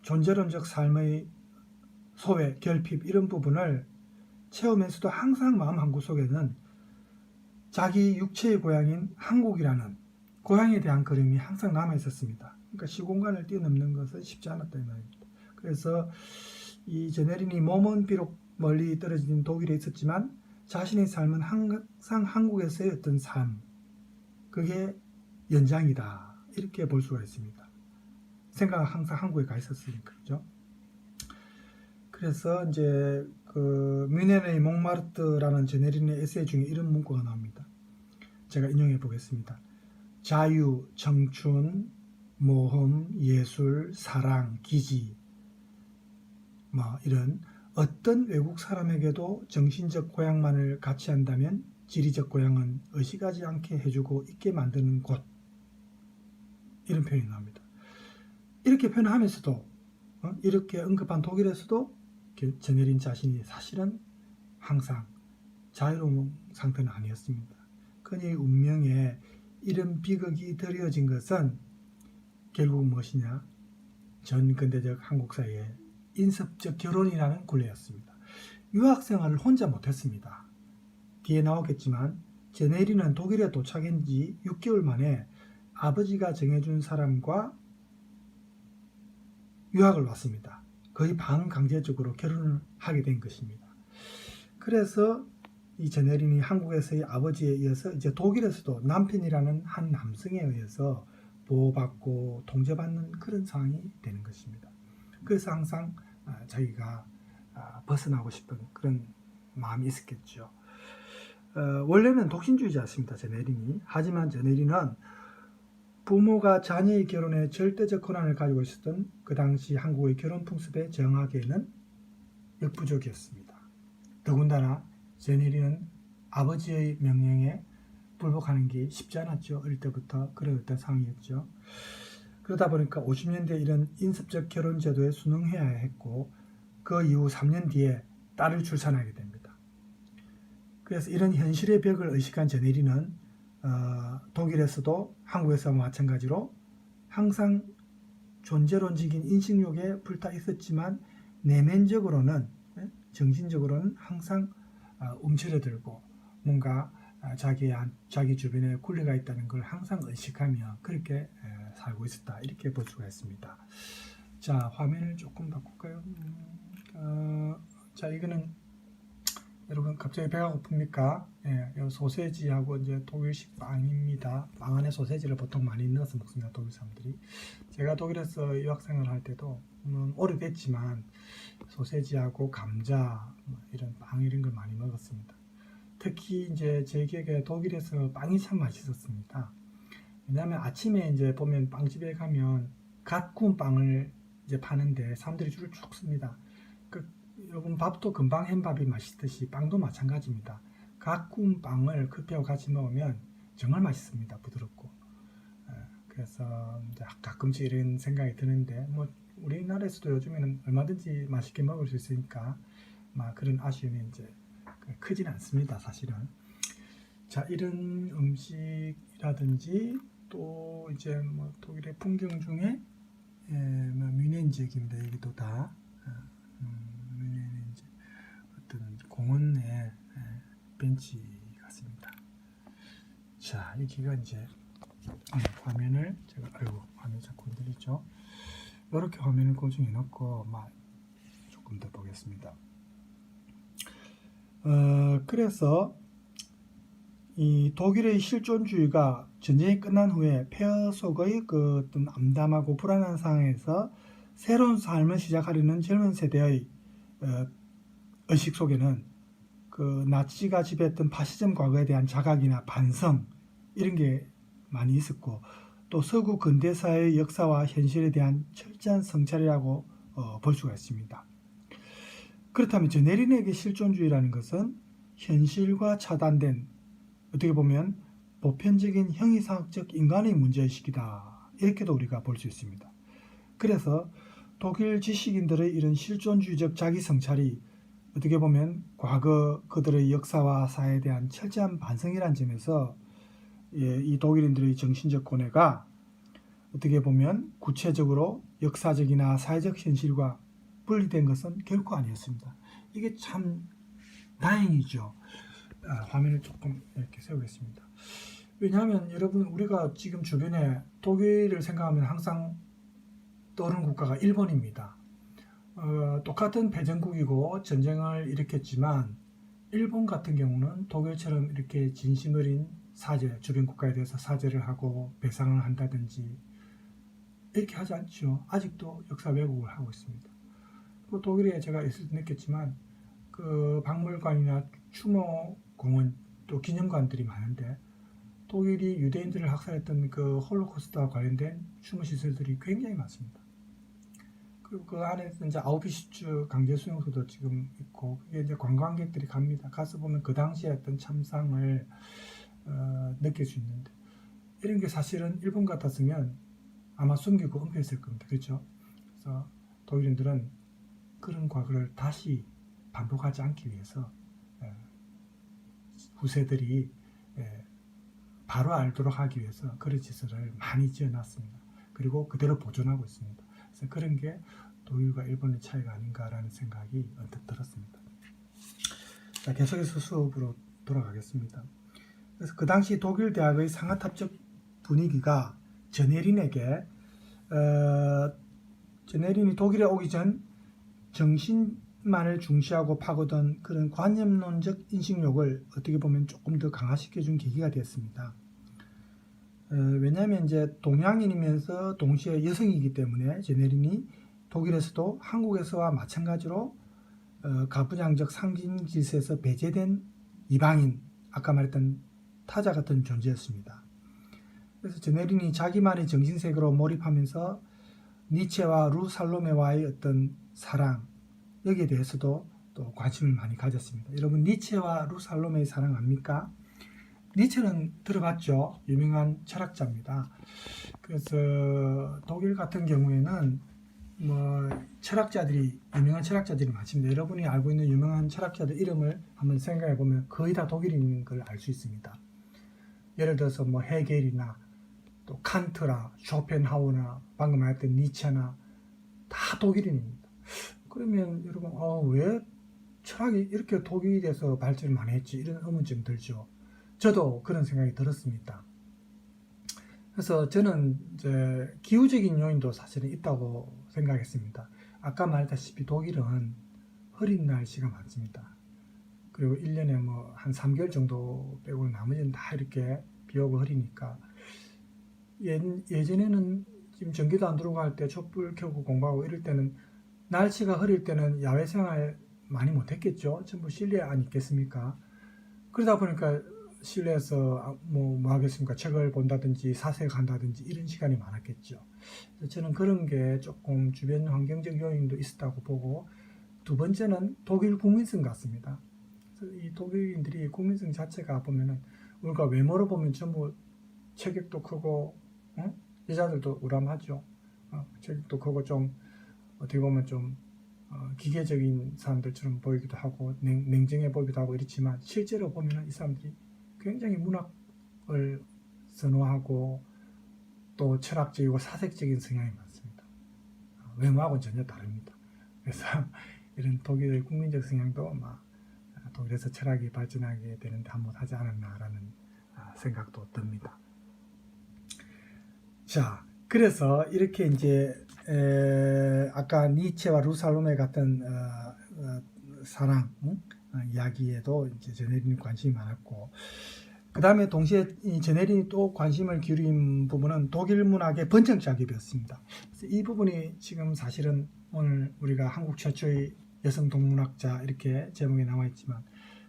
[SPEAKER 1] 존재론적 삶의 소외, 결핍 이런 부분을 채우면서도 항상 마음 한구석에는 자기 육체의 고향인 한국이라는 고향에 대한 그림이 항상 남아 있었습니다. 그러니까 시공간을 뛰어넘는 것은 쉽지 않았다는 말입니다. 그래서 이 제네린이 몸은 비록 멀리 떨어진 독일에 있었지만 자신의 삶은 항상 한국에서의 어떤 삶, 그게 연장이다, 이렇게 볼 수가 있습니다. 생각은 항상 한국에 가 있었으니까, 그죠? 그래서 이제 그 뮌헨의 몽마르트라는 제네린의 에세이 중에 이런 문구가 나옵니다. 제가 인용해 보겠습니다. 자유, 청춘, 모험, 예술, 사랑, 기지, 이런 어떤 외국 사람에게도 정신적 고향만을 같이 한다면 지리적 고향은 의식하지 않게 해주고 있게 만드는 곳, 이런 표현이 나옵니다. 이렇게 표현하면서도 이렇게 언급한 독일에서도 제네린 자신이 사실은 항상 자유로운 상태는 아니었습니다. 그의 운명에 이런 비극이 드려진 것은 결국 무엇이냐? 전 근대적 한국 사회의 인습적 결혼이라는 굴레였습니다. 유학생활을 혼자 못했습니다. 뒤에 나오겠지만 제네린은 독일에 도착한 지 6개월 만에 아버지가 정해준 사람과 유학을 왔습니다. 거의 반강제적으로 결혼을 하게 된 것입니다. 그래서 이 제네린이 한국에서의 아버지에 이어서 이제 독일에서도 남편이라는 한 남성에 의해서 보호받고 통제받는 그런 상황이 되는 것입니다. 그래서 항상 자기가 벗어나고 싶은 그런 마음이 있었겠죠. 원래는 독신주의자였습니다, 제네린이. 하지만 제네린은 부모가 자녀의 결혼에 절대적 권한을 가지고 있었던 그 당시 한국의 결혼 풍습에 저항하기에는 역부족이었습니다. 더군다나 제네린은 아버지의 명령에 불복하는 게 쉽지 않았죠. 어릴 때부터 그런 어떤 상황이었죠. 그러다 보니까 50년대 이런 인습적 결혼 제도에 순응해야 했고, 그 이후 3년 뒤에 딸을 출산하게 됩니다. 그래서 이런 현실의 벽을 의식한 제네린은 독일에서도 한국에서와 마찬가지로 항상 존재론적인 인식욕에 불타 있었지만 내면적으로는, 정신적으로는 항상 움츠러들고 뭔가 자기 주변에 굴레가 있다는 걸 항상 의식하며 그렇게 살고 있었다, 이렇게 볼 수가 있습니다. 자, 화면을 조금 바꿀까요? 자, 이거는 여러분 갑자기 배가 고픕니까? 예, 소세지하고 이제 독일식 빵입니다. 빵 안에 소세지를 보통 많이 넣어서 먹습니다, 독일 사람들이. 제가 독일에서 유학생활을 할 때도 오래됐지만 소세지하고 감자, 이런 빵 이런 걸 많이 먹었습니다. 특히 이제 제 기억에 독일에서 빵이 참 맛있었습니다. 왜냐하면 아침에 이제 보면 빵집에 가면 갓 구운 빵을 이제 파는데 사람들이 줄을 쭉 섭니다. 여러분, 밥도 금방 한 밥이 맛있듯이 빵도 마찬가지입니다. 갓 구운 빵을 커피하고 같이 먹으면 정말 맛있습니다. 부드럽고. 그래서 이제 가끔씩 이런 생각이 드는데, 우리나라에서도 요즘에는 얼마든지 맛있게 먹을 수 있으니까 그런 아쉬움이 이제 크진 않습니다, 사실은. 자, 이런 음식이라든지 또 이제 뭐 독일의 풍경 중에 뭐 뮌헨 지역입니다. 여기도 다 뮌헨 이제 어떤 공원의 벤치 같습니다. 자, 여기가 이제 화면을 제가 화면 자꾸 흔들리죠. 이렇게 화면을 고정해 놓고 조금 더 보겠습니다. 그래서 이 독일의 실존주의가 전쟁이 끝난 후에 폐허 속의 그 어떤 암담하고 불안한 상황에서 새로운 삶을 시작하려는 젊은 세대의 의식 속에는 그 나치가 지배했던 파시즘 과거에 대한 자각이나 반성 이런 게 많이 있었고, 또 서구 근대사의 역사와 현실에 대한 철저한 성찰이라고 볼 수가 있습니다. 그렇다면 저네린에게 실존주의라는 것은 현실과 차단된, 어떻게 보면 보편적인 형이상학적 인간의 문제의식이다, 이렇게도 우리가 볼 수 있습니다. 그래서 독일 지식인들의 이런 실존주의적 자기성찰이 어떻게 보면 과거 그들의 역사와 사회에 대한 철저한 반성이라는 점에서 이 독일인들의 정신적 고뇌가 어떻게 보면 구체적으로 역사적이나 사회적 현실과 분리된 것은 결코 아니었습니다. 이게 참 다행이죠. 화면을 조금 이렇게 세우겠습니다. 왜냐하면 여러분, 우리가 지금 주변에 독일을 생각하면 항상 떠오르는 국가가 일본입니다. 똑같은 패전국이고 전쟁을 일으켰지만 일본 같은 경우는 독일처럼 이렇게 진심 어린 사죄, 주변 국가에 대해서 사죄를 하고 배상을 한다든지 이렇게 하지 않죠. 아직도 역사 왜곡을 하고 있습니다. 또 독일에 제가 있을 때 느꼈지만 그 박물관이나 추모공원 또 기념관들이 많은데 독일이 유대인들을 학살했던 그 홀로코스트와 관련된 추모시설들이 굉장히 많습니다. 그리고 그 안에 이제 아우비슈츠 강제수용소도 지금 있고, 그게 이제 관광객들이 갑니다. 가서 보면 그 당시에 어떤 참상을 느낄 수 있는데, 이런 게 사실은 일본 같았으면 아마 숨기고 은폐했을 겁니다. 그렇죠? 그래서 독일인들은 그런 과거를 다시 반복하지 않기 위해서 후세들이 바로 알도록 하기 위해서 그런 시설을 많이 지어놨습니다. 그리고 그대로 보존하고 있습니다. 그래서 그런 게 독일과 일본의 차이가 아닌가라는 생각이 언뜻 들었습니다. 자, 계속해서 수업으로 돌아가겠습니다. 그래서 그 당시 독일 대학의 상하탑적 분위기가 저네린에게 저네린이 독일에 오기 전 정신만을 중시하고 파고든 그런 관념론적 인식욕을 어떻게 보면 조금 더 강화시켜준 계기가 되었습니다. 왜냐하면 이제 동양인이면서 동시에 여성이기 때문에 저네린이 독일에서도 한국에서와 마찬가지로 가부장적 상징질서에서 배제된 이방인, 아까 말했던 타자 같은 존재였습니다. 그래서 저네린이 자기만의 정신세계로 몰입하면서 니체와 루 살로메와의 어떤 사랑, 여기에 대해서도 또 관심을 많이 가졌습니다. 여러분, 니체와 루 살로메의 사랑 압니까? 니체는 들어봤죠? 유명한 철학자입니다. 그래서 독일 같은 경우에는 유명한 철학자들이 많습니다. 여러분이 알고 있는 유명한 철학자들 이름을 한번 생각해 보면 거의 다 독일인 걸 알 수 있습니다. 예를 들어서 헤겔이나 또 칸트나 쇼펜하우나 방금 말했던 니체나 다 독일인입니다. 그러면 여러분, 왜 철학이 이렇게 독일에서 발전을 많이 했지? 이런 의문점 들죠. 저도 그런 생각이 들었습니다. 그래서 저는 이제 기후적인 요인도 사실은 있다고 생각했습니다. 아까 말했다시피 독일은 흐린 날씨가 많습니다. 그리고 1년에 한 3개월 정도 빼고 나머지는 다 이렇게 비 오고 흐리니까, 예전에는 지금 전기도 안 들어갈 때 촛불 켜고 공부하고 이럴 때는 날씨가 흐릴 때는 야외 생활 많이 못했겠죠. 전부 실내에 안 있겠습니까? 그러다 보니까 실내에서 뭐 하겠습니까? 책을 본다든지 사색한다든지 이런 시간이 많았겠죠. 저는 그런 게 조금 주변 환경적 요인도 있었다고 보고, 두 번째는 독일 국민성 같습니다. 그래서 이 독일인들이 국민성 자체가 보면은 우리가 외모로 보면 전부 체격도 크고, 여자들도 우람하죠. 체격도 크고 좀 어떻게 보면 좀 기계적인 사람들처럼 보이기도 하고 냉정해 보이기도 하고 이렇지만 실제로 보면은 이 사람들이 굉장히 문학을 선호하고 또 철학적이고 사색적인 성향이 많습니다. 외모하고는 전혀 다릅니다. 그래서 이런 독일의 국민적 성향도 막 독일에서 철학이 발전하게 되는데 한몫 하지 않았나라는 생각도 듭니다. 자, 그래서 이렇게 이제 아까 니체와 루살롬의 같은 사랑 이야기에도 이제 제네린이 관심이 많았고, 그 다음에 동시에 이 제네린이 또 관심을 기울인 부분은 독일 문학의 번쩍 작업이었습니다. 그래서 이 부분이 지금 사실은 오늘 우리가 한국 최초의 여성 동문학자 이렇게 제목에 나와 있지만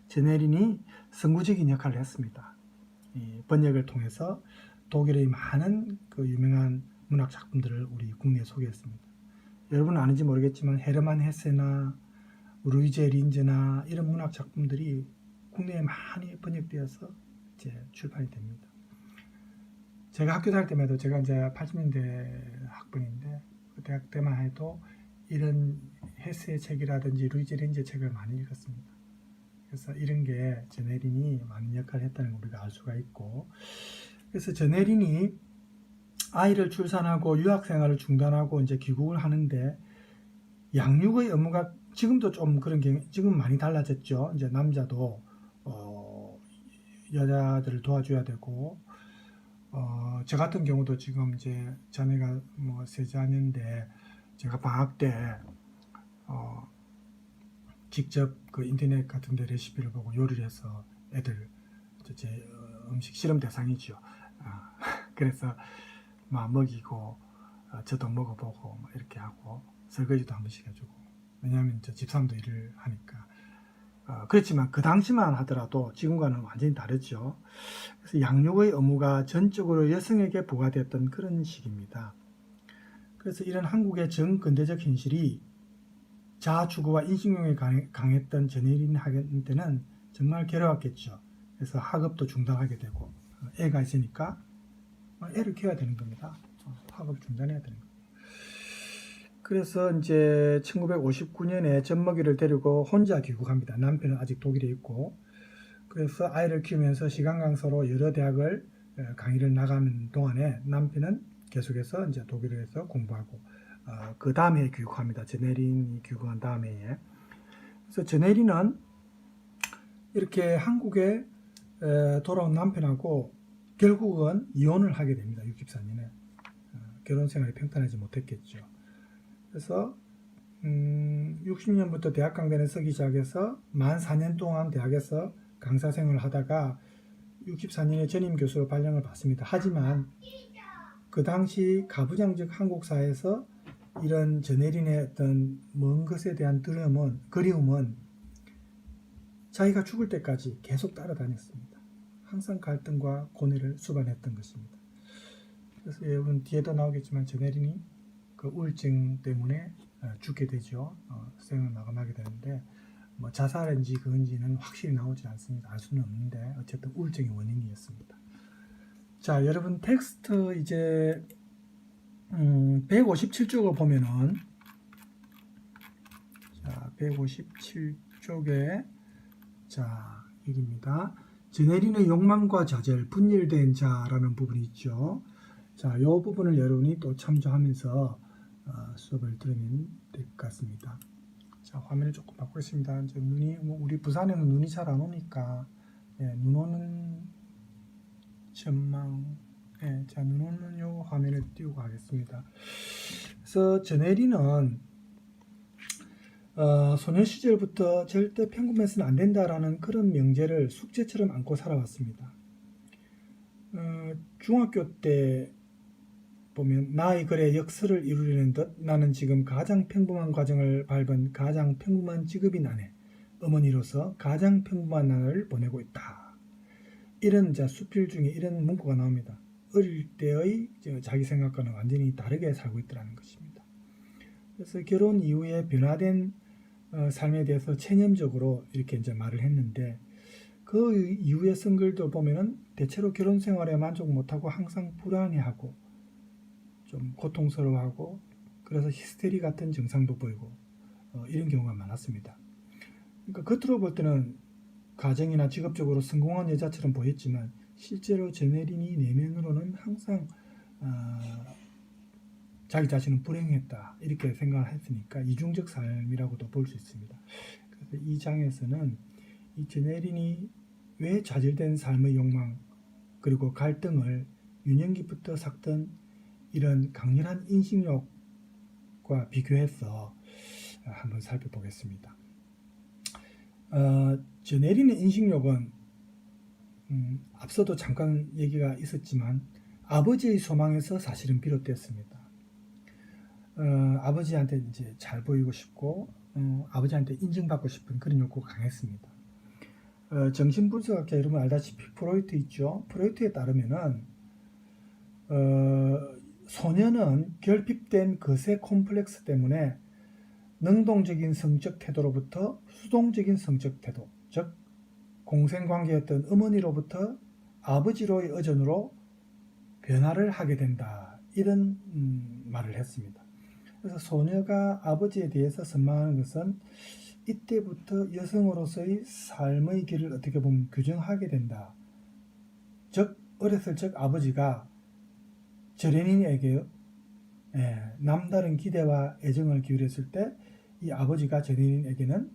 [SPEAKER 1] 제네린이 선구적인 역할을 했습니다. 이 번역을 통해서 독일의 많은 그 유명한 문학 작품들을 우리 국내에 소개했습니다. 여러분은 아는지 모르겠지만 헤르만 헤세나 루이제 린즈나 이런 문학 작품들이 국내에 많이 번역되어서 이제 출판이 됩니다. 제가 학교 다닐 때만 해도 제가 이제 80년대 학번인데 그 대학 때만 해도 이런 헤세의 책이라든지 루이제 린즈의 책을 많이 읽었습니다. 그래서 이런 게 제네린이 많은 역할을 했다는 걸 우리가 알 수가 있고, 그래서 제네린이 아이를 출산하고 유학 생활을 중단하고 이제 귀국을 하는데 양육의 업무가 지금도 좀 그런 게 지금 많이 달라졌죠. 이제 남자도 여자들을 도와줘야 되고, 저 같은 경우도 지금 이제 자매가 뭐 세자녀인데 제가 방학 때 직접 그 인터넷 같은 데 레시피를 보고 요리를 해서 애들 제 음식 실험 대상이죠. 그래서 막 먹이고 저도 먹어보고 이렇게 하고 설거지도 한 번씩 해주고, 왜냐하면 저 집사람도 일을 하니까. 그렇지만 그 당시만 하더라도 지금과는 완전히 다르죠. 그래서 양육의 업무가 전적으로 여성에게 부과되었던 그런 시기입니다. 그래서 이런 한국의 정근대적 현실이 자아추구와 인식욕에 강했던 제네린한테는 정말 괴로웠겠죠. 그래서 학업도 중단하게 되고, 애가 있으니까 애를 키워야 되는 겁니다. 학업 중단해야 되는 겁니다. 그래서 이제 1959년에 젖먹이를 데리고 혼자 귀국합니다. 남편은 아직 독일에 있고, 그래서 아이를 키우면서 시간 강사로 여러 대학을 강의를 나가는 동안에 남편은 계속해서 이제 독일에서 공부하고, 그 다음 해에 귀국합니다. 제네린이 귀국한 다음 해에. 그래서 제네린은 이렇게 한국에 돌아온 남편하고 결국은 이혼을 하게 됩니다. 64년에. 결혼 생활이 평탄하지 못했겠죠. 그래서 60년부터 대학 강단에 서기 시작해서 만 4년 동안 대학에서 강사 생활을 하다가 64년에 전임 교수로 발령을 받습니다. 하지만 그 당시 가부장적 한국 사회에서 이런 제네린의 어떤 먼 것에 대한 그리움은 자기가 죽을 때까지 계속 따라다녔습니다. 항상 갈등과 고뇌를 수반했던 것입니다. 그래서 여러분 뒤에도 나오겠지만 제네린이 그 우울증 때문에 죽게 되죠. 생을 마감하게 되는데 뭐 자살인지 그건지는 확실히 나오지 않습니다. 알 수는 없는데 어쨌든 우울증이 원인이었습니다. 자, 여러분 텍스트 이제 157쪽을 보면은, 자 157쪽에 자 여기입니다. 제네린의 욕망과 좌절, 분열된 자라는 부분이 있죠. 자, 이 부분을 여러분이 또 참조하면서 수업을 들으면 될 것 같습니다. 자, 화면을 조금 바꾸겠습니다. 이제 눈이 우리 부산에는 눈이 잘 안 오니까 눈 오는 전망, 자, 눈 오는 요 화면을 띄우고 하겠습니다. 그래서 제네린은 소년 시절부터 절대 평범해서는 안 된다라는 그런 명제를 숙제처럼 안고 살아왔습니다. 중학교 때 보면 나의 글에 역설을 이루려는 듯 나는 지금 가장 평범한 과정을 밟은 가장 평범한 직업인 아내, 어머니로서 가장 평범한 날을 보내고 있다. 이런 수필 중에 이런 문구가 나옵니다. 어릴 때의 자기 생각과는 완전히 다르게 살고 있다는 것입니다. 그래서 결혼 이후에 변화된 삶에 대해서 체념적으로 이렇게 이제 말을 했는데, 그 이후에 쓴 글도 보면은 대체로 결혼 생활에 만족 못하고 항상 불안해하고 좀 고통스러워하고, 그래서 히스테리 같은 증상도 보이고 이런 경우가 많았습니다. 그러니까 겉으로 볼 때는 가정이나 직업적으로 성공한 여자처럼 보였지만 실제로 제네린이 내면으로는 항상 자기 자신은 불행했다 이렇게 생각을 했으니까 이중적 삶이라고도 볼 수 있습니다. 그래서 이 장에서는 이 제네린이 왜 좌절된 삶의 욕망 그리고 갈등을 유년기부터 삭던 이런 강렬한 인식욕과 비교해서 한번 살펴보겠습니다. 제네린의 인식욕은 앞서도 잠깐 얘기가 있었지만 아버지의 소망에서 사실은 비롯됐습니다. 아버지한테 이제 잘 보이고 싶고 아버지한테 인정받고 싶은 그런 욕구가 강했습니다. 정신분석학자 여러분 알다시피 프로이트 있죠. 프로이트에 따르면은 소년은 결핍된 거세 콤플렉스 때문에 능동적인 성적 태도로부터 수동적인 성적 태도, 즉 공생관계였던 어머니로부터 아버지로의 의존으로 변화를 하게 된다. 이런 말을 했습니다. 그래서 소녀가 아버지에 대해서 선망하는 것은 이때부터 여성으로서의 삶의 길을 어떻게 보면 규정하게 된다. 즉 어렸을 적 아버지가 제레닌에게 남다른 기대와 애정을 기울였을 때 이 아버지가 제레닌에게는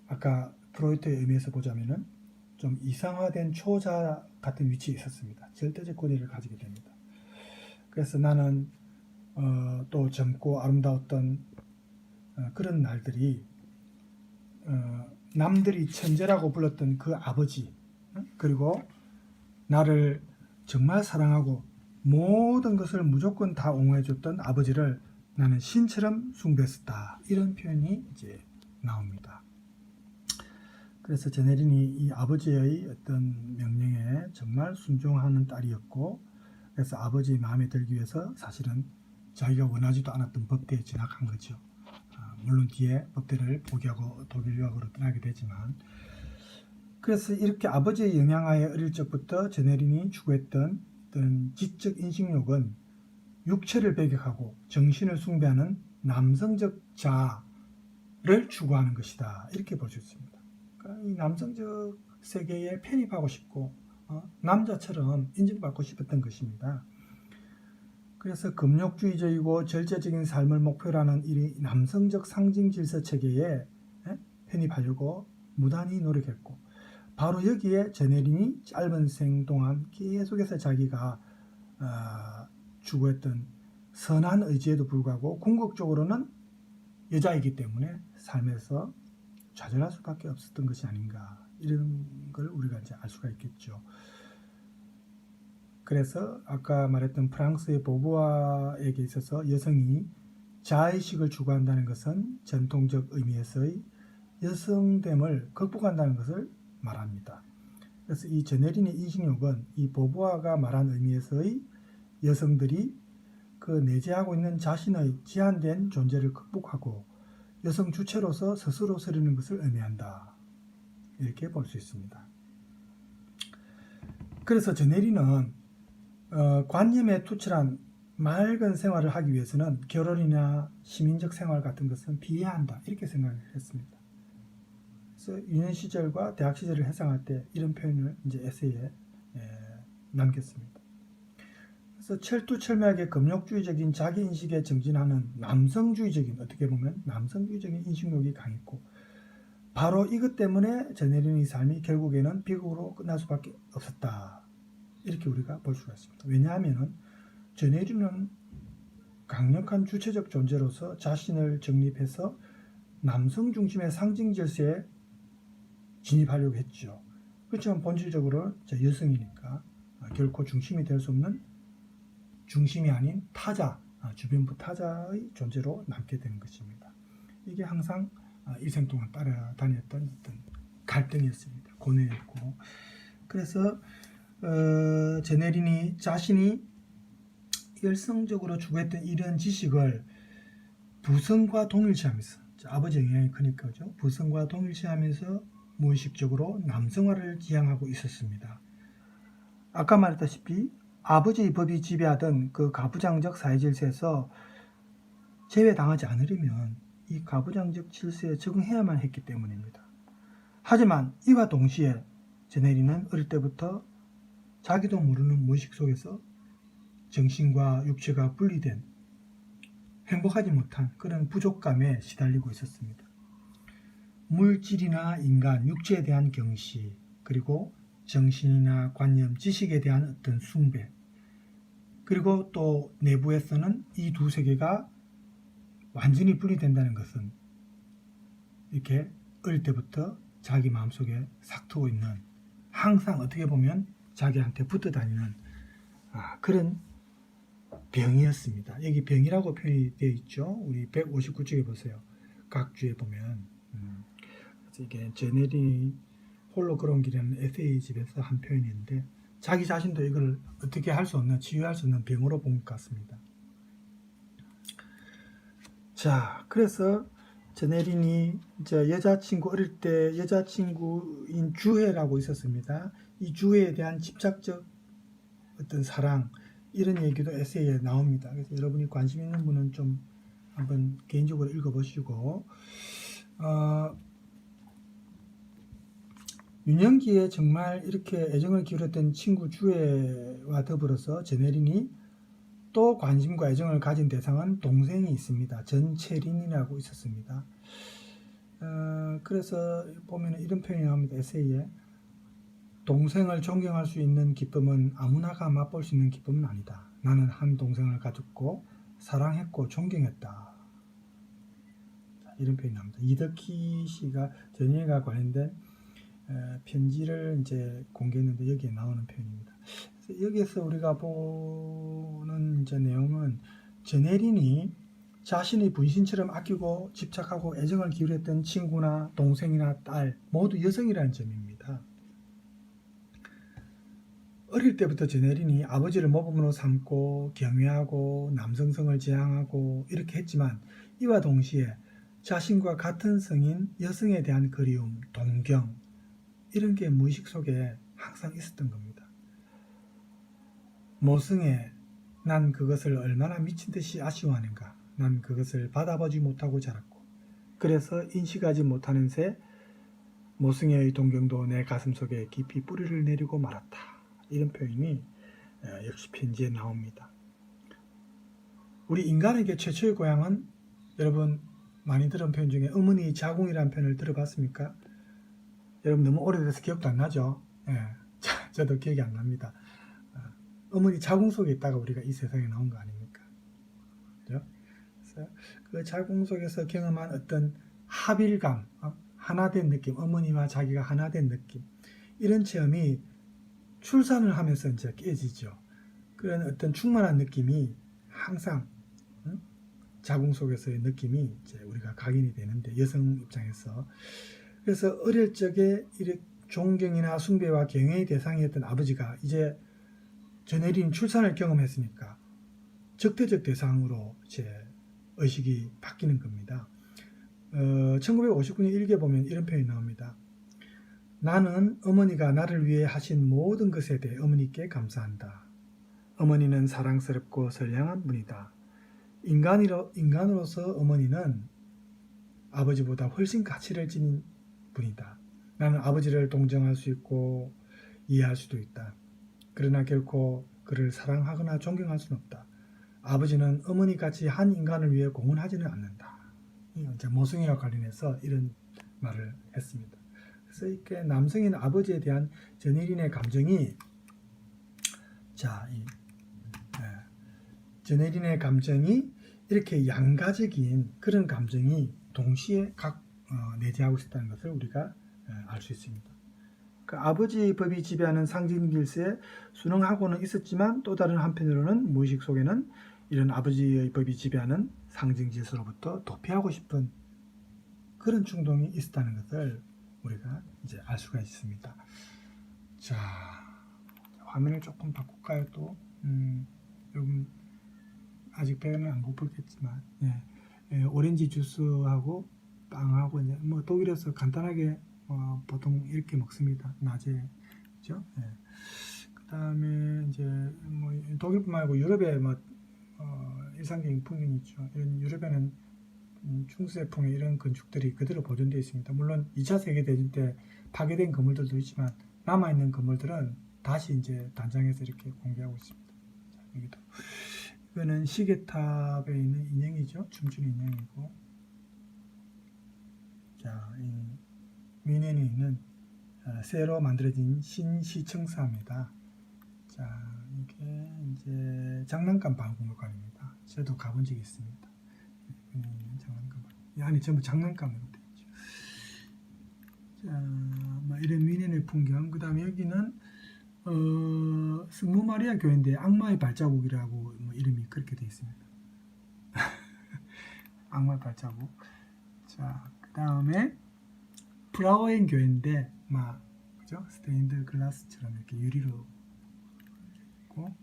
[SPEAKER 1] 아까 프로이트의 의미에서 보자면은 좀 이상화된 초자 같은 위치에 있었습니다. 절대적 권위를 가지게 됩니다. 그래서 나는 또 젊고 아름다웠던 그런 날들이 남들이 천재라고 불렀던 그 아버지 그리고 나를 정말 사랑하고 모든 것을 무조건 다 옹호해줬던 아버지를 나는 신처럼 숭배했다. 이런 표현이 이제 나옵니다. 그래서 제네린이 이 아버지의 어떤 명령에 정말 순종하는 딸이었고 그래서 아버지의 마음에 들기 위해서 사실은 자기가 원하지도 않았던 법대에 진학한 거죠. 물론 뒤에 법대를 포기하고 독일 유학으로 떠나게 되지만 그래서 이렇게 아버지의 영향하에 어릴 적부터 제네린이 추구했던 어떤 지적 인식욕은 육체를 배격하고 정신을 숭배하는 남성적 자아를 추구하는 것이다. 이렇게 볼 수 있습니다. 그러니까 이 남성적 세계에 편입하고 싶고 남자처럼 인정받고 싶었던 것입니다. 그래서 금욕주의적이고 절제적인 삶을 목표로 하는 이 남성적 상징 질서 체계에 편입하려고 무단히 노력했고 바로 여기에 제네린이 짧은 생 동안 계속해서 자기가 추구했던 선한 의지에도 불구하고 궁극적으로는 여자이기 때문에 삶에서 좌절할 수밖에 없었던 것이 아닌가 이런 걸 우리가 이제 알 수가 있겠죠. 그래서 아까 말했던 프랑스의 보부아에게 있어서 여성이 자의식을 추구한다는 것은 전통적 의미에서의 여성됨을 극복한다는 것을 말합니다. 그래서 이 제네린의 인식욕은 이 보부아가 말한 의미에서의 여성들이 그 내재하고 있는 자신의 제한된 존재를 극복하고 여성 주체로서 스스로 서리는 것을 의미한다. 이렇게 볼 수 있습니다. 그래서 제네린은 관념에 투철한 맑은 생활을 하기 위해서는 결혼이나 시민적 생활 같은 것은 비해한다. 이렇게 생각을 했습니다. 그래서 유년 시절과 대학 시절을 회상할 때 이런 표현을 이제 에세이에 남겼습니다. 그래서 철두철미하게 금욕주의적인 자기인식에 정진하는 남성주의적인 어떻게 보면 남성주의적인 인식욕이 강했고 바로 이것 때문에 제네린의 삶이 결국에는 비극으로 끝날 수밖에 없었다. 이렇게 우리가 볼 수가 있습니다. 왜냐하면 제네린은 강력한 주체적 존재로서 자신을 정립해서 남성 중심의 상징 질서에 진입하려고 했죠. 그렇지만 본질적으로 여성이니까 결코 중심이 될 수 없는 중심이 아닌 타자, 주변부 타자의 존재로 남게 되는 것입니다. 이게 항상 일생 동안 따라다녔던 어떤 갈등이었습니다. 고뇌였고 그래서 제네린이 자신이 열성적으로 추구했던 이런 지식을 부성과 동일시하면서 아버지의 영향이 크니까죠. 부성과 동일시하면서 무의식적으로 남성화를 지향하고 있었습니다. 아까 말했다시피 아버지의 법이 지배하던 그 가부장적 사회질서에서 제외당하지 않으려면 이 가부장적 질서에 적응해야만 했기 때문입니다. 하지만 이와 동시에 제네리는 어릴 때부터 자기도 모르는 무의식 속에서 정신과 육체가 분리된 행복하지 못한 그런 부족감에 시달리고 있었습니다. 물질이나 인간, 육체에 대한 경시, 그리고 정신이나 관념, 지식에 대한 어떤 숭배, 그리고 또 내부에서는 이 두 세계가 완전히 분리된다는 것은 이렇게 어릴 때부터 자기 마음속에 삭트고 있는, 항상 어떻게 보면 자기한테 붙어 다니는 그런 병이었습니다. 여기 병이라고 표현이 되어 있죠. 우리 159쪽에 보세요. 각 주에 보면 그래서 이게 제네린이 홀로 걸어온 길이라는 에세이집에서 한 표현인데, 자기 자신도 이걸 어떻게 할 수 없는, 치유할 수 없는 병으로 본 것 같습니다. 자, 그래서 제네린이 이제 여자친구, 어릴 때 여자친구인 주혜라고 있었습니다. 이 주혜에 대한 집착적 어떤 사랑, 이런 얘기도 에세이에 나옵니다. 그래서 여러분이 관심 있는 분은 좀 한번 개인적으로 읽어보시고, 유년기에 정말 이렇게 애정을 기울였던 친구 주혜와 더불어서 제네린이 또 관심과 애정을 가진 대상은 동생이 있습니다. 전채린이라고 있었습니다. 그래서 보면 이런 표현이 나옵니다. 에세이에. 동생을 존경할 수 있는 기쁨은 아무나가 맛볼 수 있는 기쁨은 아니다. 나는 한 동생을 가졌고 사랑했고 존경했다. 이런 표현이 나옵니다. 이덕희 씨가 제니가 관련된 편지를 이제 공개했는데 여기에 나오는 표현입니다. 그래서 여기에서 우리가 보는 이제 내용은 제네린이 자신의 분신처럼 아끼고 집착하고 애정을 기울였던 친구나 동생이나 딸 모두 여성이라는 점입니다. 어릴 때부터 제네린이 아버지를 모범으로 삼고 경외하고 남성성을 지향하고 이렇게 했지만, 이와 동시에 자신과 같은 성인 여성에 대한 그리움, 동경, 이런 게 무의식 속에 항상 있었던 겁니다. 모성애, 난 그것을 얼마나 미친 듯이 아쉬워하는가. 난 그것을 받아보지 못하고 자랐고, 그래서 인식하지 못하는 새 모성애의 동경도 내 가슴 속에 깊이 뿌리를 내리고 말았다. 이런 표현이 역시 편지에 나옵니다. 우리 인간에게 최초의 고향은, 여러분 많이 들은 표현 중에 어머니 자궁이라는 표현을 들어봤습니까? 여러분 너무 오래돼서 기억도 안 나죠? 저도 기억이 안 납니다. 어머니 자궁 속에 있다가 우리가 이 세상에 나온 거 아닙니까? 그죠? 그래서 그 자궁 속에서 경험한 어떤 합일감, 하나된 느낌, 어머니와 자기가 하나된 느낌, 이런 체험이 출산을 하면서 이제 깨지죠. 그런 어떤 충만한 느낌이 항상 자궁 속에서의 느낌이 이제 우리가 각인이 되는데, 여성 입장에서. 그래서 어릴 적에 이렇게 존경이나 숭배와 경외의 대상이었던 아버지가 이제 제네린 출산을 경험했으니까 적대적 대상으로 이제 의식이 바뀌는 겁니다. 1959년 일기에 보면 이런 표현이 나옵니다. 나는 어머니가 나를 위해 하신 모든 것에 대해 어머니께 감사한다. 어머니는 사랑스럽고 선량한 분이다. 인간으로서 어머니는 아버지보다 훨씬 가치를 지닌 분이다. 나는 아버지를 동정할 수 있고 이해할 수도 있다. 그러나 결코 그를 사랑하거나 존경할 수는 없다. 아버지는 어머니같이 한 인간을 위해 공헌하지는 않는다. 이제 모성애와 관련해서 이런 말을 했습니다. 그래서 이렇게 남성인 아버지에 대한 제네린의 감정이, 제네린의 감정이 이렇게 양가적인 그런 감정이 동시에 내재하고 있었다는 것을 우리가 알 수 있습니다. 그 아버지의 법이 지배하는 상징 질서에 순응하고는 있었지만, 또 다른 한편으로는 무의식 속에는 이런 아버지의 법이 지배하는 상징 질서로부터 도피하고 싶은 그런 충동이 있었다는 것을 우리가 이제 알 수가 있습니다. 자, 화면을 조금 바꿀까요? 또 여러분 아직 배는 안 고프겠지만, 오렌지 주스하고 빵하고 이제 뭐 독일에서 간단하게 보통 이렇게 먹습니다. 낮에, 그죠? 그다음에 이제 뭐 독일뿐만 아니고 유럽에 뭐 일상적인 풍경이 있죠. 이런 유럽에는 중세풍의 이런 건축들이 그대로 보존되어 있습니다. 물론 2차 세계대전 때 파괴된 건물들도 있지만 남아있는 건물들은 다시 이제 단장해서 이렇게 공개하고 있습니다. 자, 여기도 이거는 시계탑에 있는 인형이죠. 춤추는 인형이고, 자, 이 뮌헨에 있는 쇠로 만들어진 신시청사입니다. 자, 이게 이제 장난감 박물관입니다. 저도 가본 적이 있습니다. 장난감. 이 안에 전부 장난감으로 되어 있죠. 자, 이런 뮌헨의 풍경. 그 다음에 여기는 스무 마리아 교회인데 악마의 발자국이라고 이름이 그렇게 되어 있습니다. 악마의 발자국. 자, 그 다음에 플라워앤 교회인데 그죠? 스테인드 글라스처럼 이렇게 유리로 있고,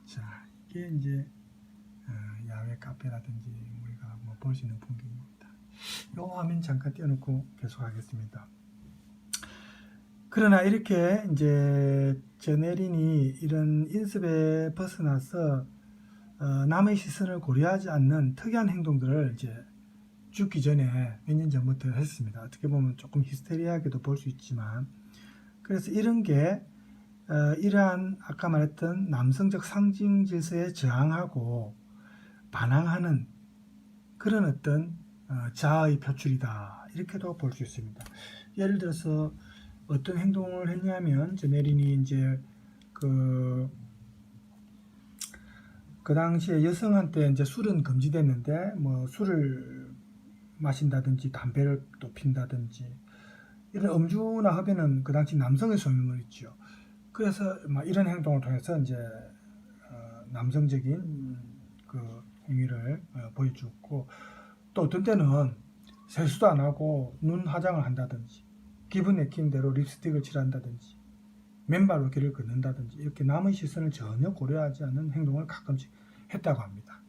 [SPEAKER 1] 자, 이게 이제 야외 카페라든지 우리가 볼 수 있는 풍경입니다. 이 화면 잠깐 띄워놓고 계속하겠습니다. 그러나 이렇게 이제 저네린이 이런 인습에 벗어나서 남의 시선을 고려하지 않는 특이한 행동들을 이제 죽기 전에 몇 년 전부터 했습니다. 어떻게 보면 조금 히스테리하게도 볼 수 있지만, 그래서 이런 게 이러한 아까 말했던 남성적 상징 질서에 저항하고 반항하는 그런 어떤 자아의 표출이다, 이렇게도 볼 수 있습니다. 예를 들어서 어떤 행동을 했냐면, 저네린이 이제 그 당시에 여성한테 이제 술은 금지됐는데 술을 마신다든지 담배를 또 핀다든지 이런 음주나 흡연은 그 당시 남성의 소유물이죠. 그래서 이런 행동을 통해서 이제 남성적인 그 행위를 보여주고, 또 어떤 때는 세수도 안 하고 눈 화장을 한다든지 기분 내키는 대로 립스틱을 칠한다든지 맨발로 길을 걷는다든지 이렇게 남의 시선을 전혀 고려하지 않는 행동을 가끔씩 했다고 합니다.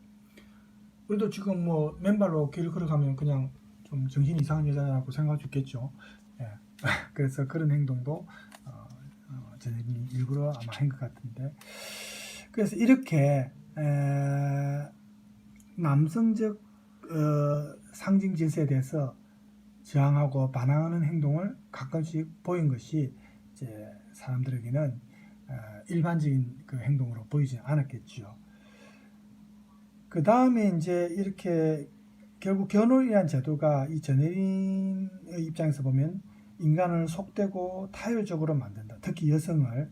[SPEAKER 1] 우리도 지금 맨발로 길을 걸어가면 그냥 좀 정신이 이상한 여자라고 생각할 수 있겠죠. 예. 그래서 그런 행동도 저는 일부러 아마 한 것 같은데, 그래서 이렇게 남성적 상징 질서에 대해서 저항하고 반항하는 행동을 가끔씩 보인 것이 이제 사람들에게는 일반적인 그 행동으로 보이지 않았겠죠. 그 다음에 이제 이렇게 결국 결혼이라는 제도가 이 저네린의 입장에서 보면 인간을 속되고 타율적으로 만든다. 특히 여성을.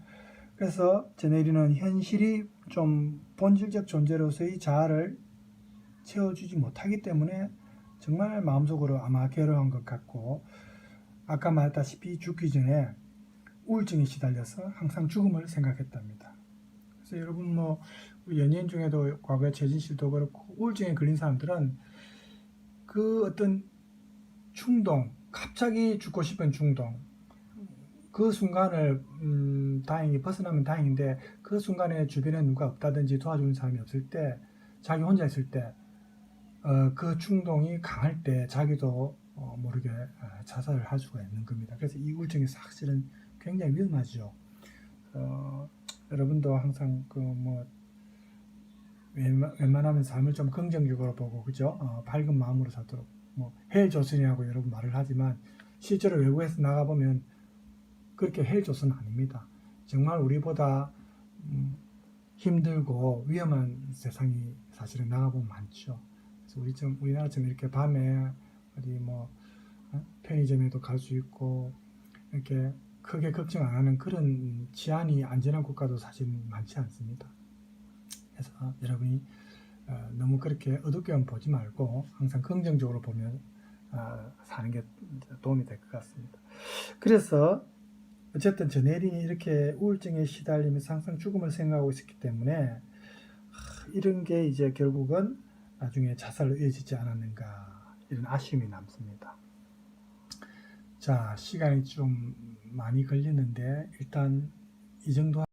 [SPEAKER 1] 그래서 저네린은 현실이 좀 본질적 존재로서의 자아를 채워주지 못하기 때문에 정말 마음속으로 아마 괴로워한 것 같고, 아까 말했다시피 죽기 전에 우울증에 시달려서 항상 죽음을 생각했답니다. 그래서 여러분 우리 연예인 중에도 과거에 최진 씨도 그렇고 우울증에 걸린 사람들은 그 어떤 충동, 갑자기 죽고 싶은 충동, 그 순간을 다행히 벗어나면 다행인데, 그 순간에 주변에 누가 없다든지 도와주는 사람이 없을 때, 자기 혼자 있을 때 그 충동이 강할 때 자기도 모르게 자살을 할 수가 있는 겁니다. 그래서 이 우울증이 사실은 굉장히 위험하죠. 여러분도 항상 웬만하면 삶을 좀 긍정적으로 보고, 그죠? 밝은 마음으로 살도록 헬조선이라고 여러분 말을 하지만 실제로 외국에서 나가보면 그렇게 헬조선 아닙니다. 정말 우리보다 힘들고 위험한 세상이 사실은 나가보면 많죠. 그래서 우리나라처럼 이렇게 밤에 어디 편의점에도 갈 수 있고 이렇게 크게 걱정 안 하는 그런 치안이 안전한 국가도 사실 많지 않습니다. 그래서 여러분이 너무 그렇게 어둡게만 보지 말고 항상 긍정적으로 보면 사는 게 도움이 될 것 같습니다. 그래서 어쨌든 저네린이 이렇게 우울증에 시달리면서 항상 죽음을 생각하고 있었기 때문에 이런 게 이제 결국은 나중에 자살로 이어지지 않았는가, 이런 아쉬움이 남습니다. 자, 시간이 좀 많이 걸리는데 일단 이 정도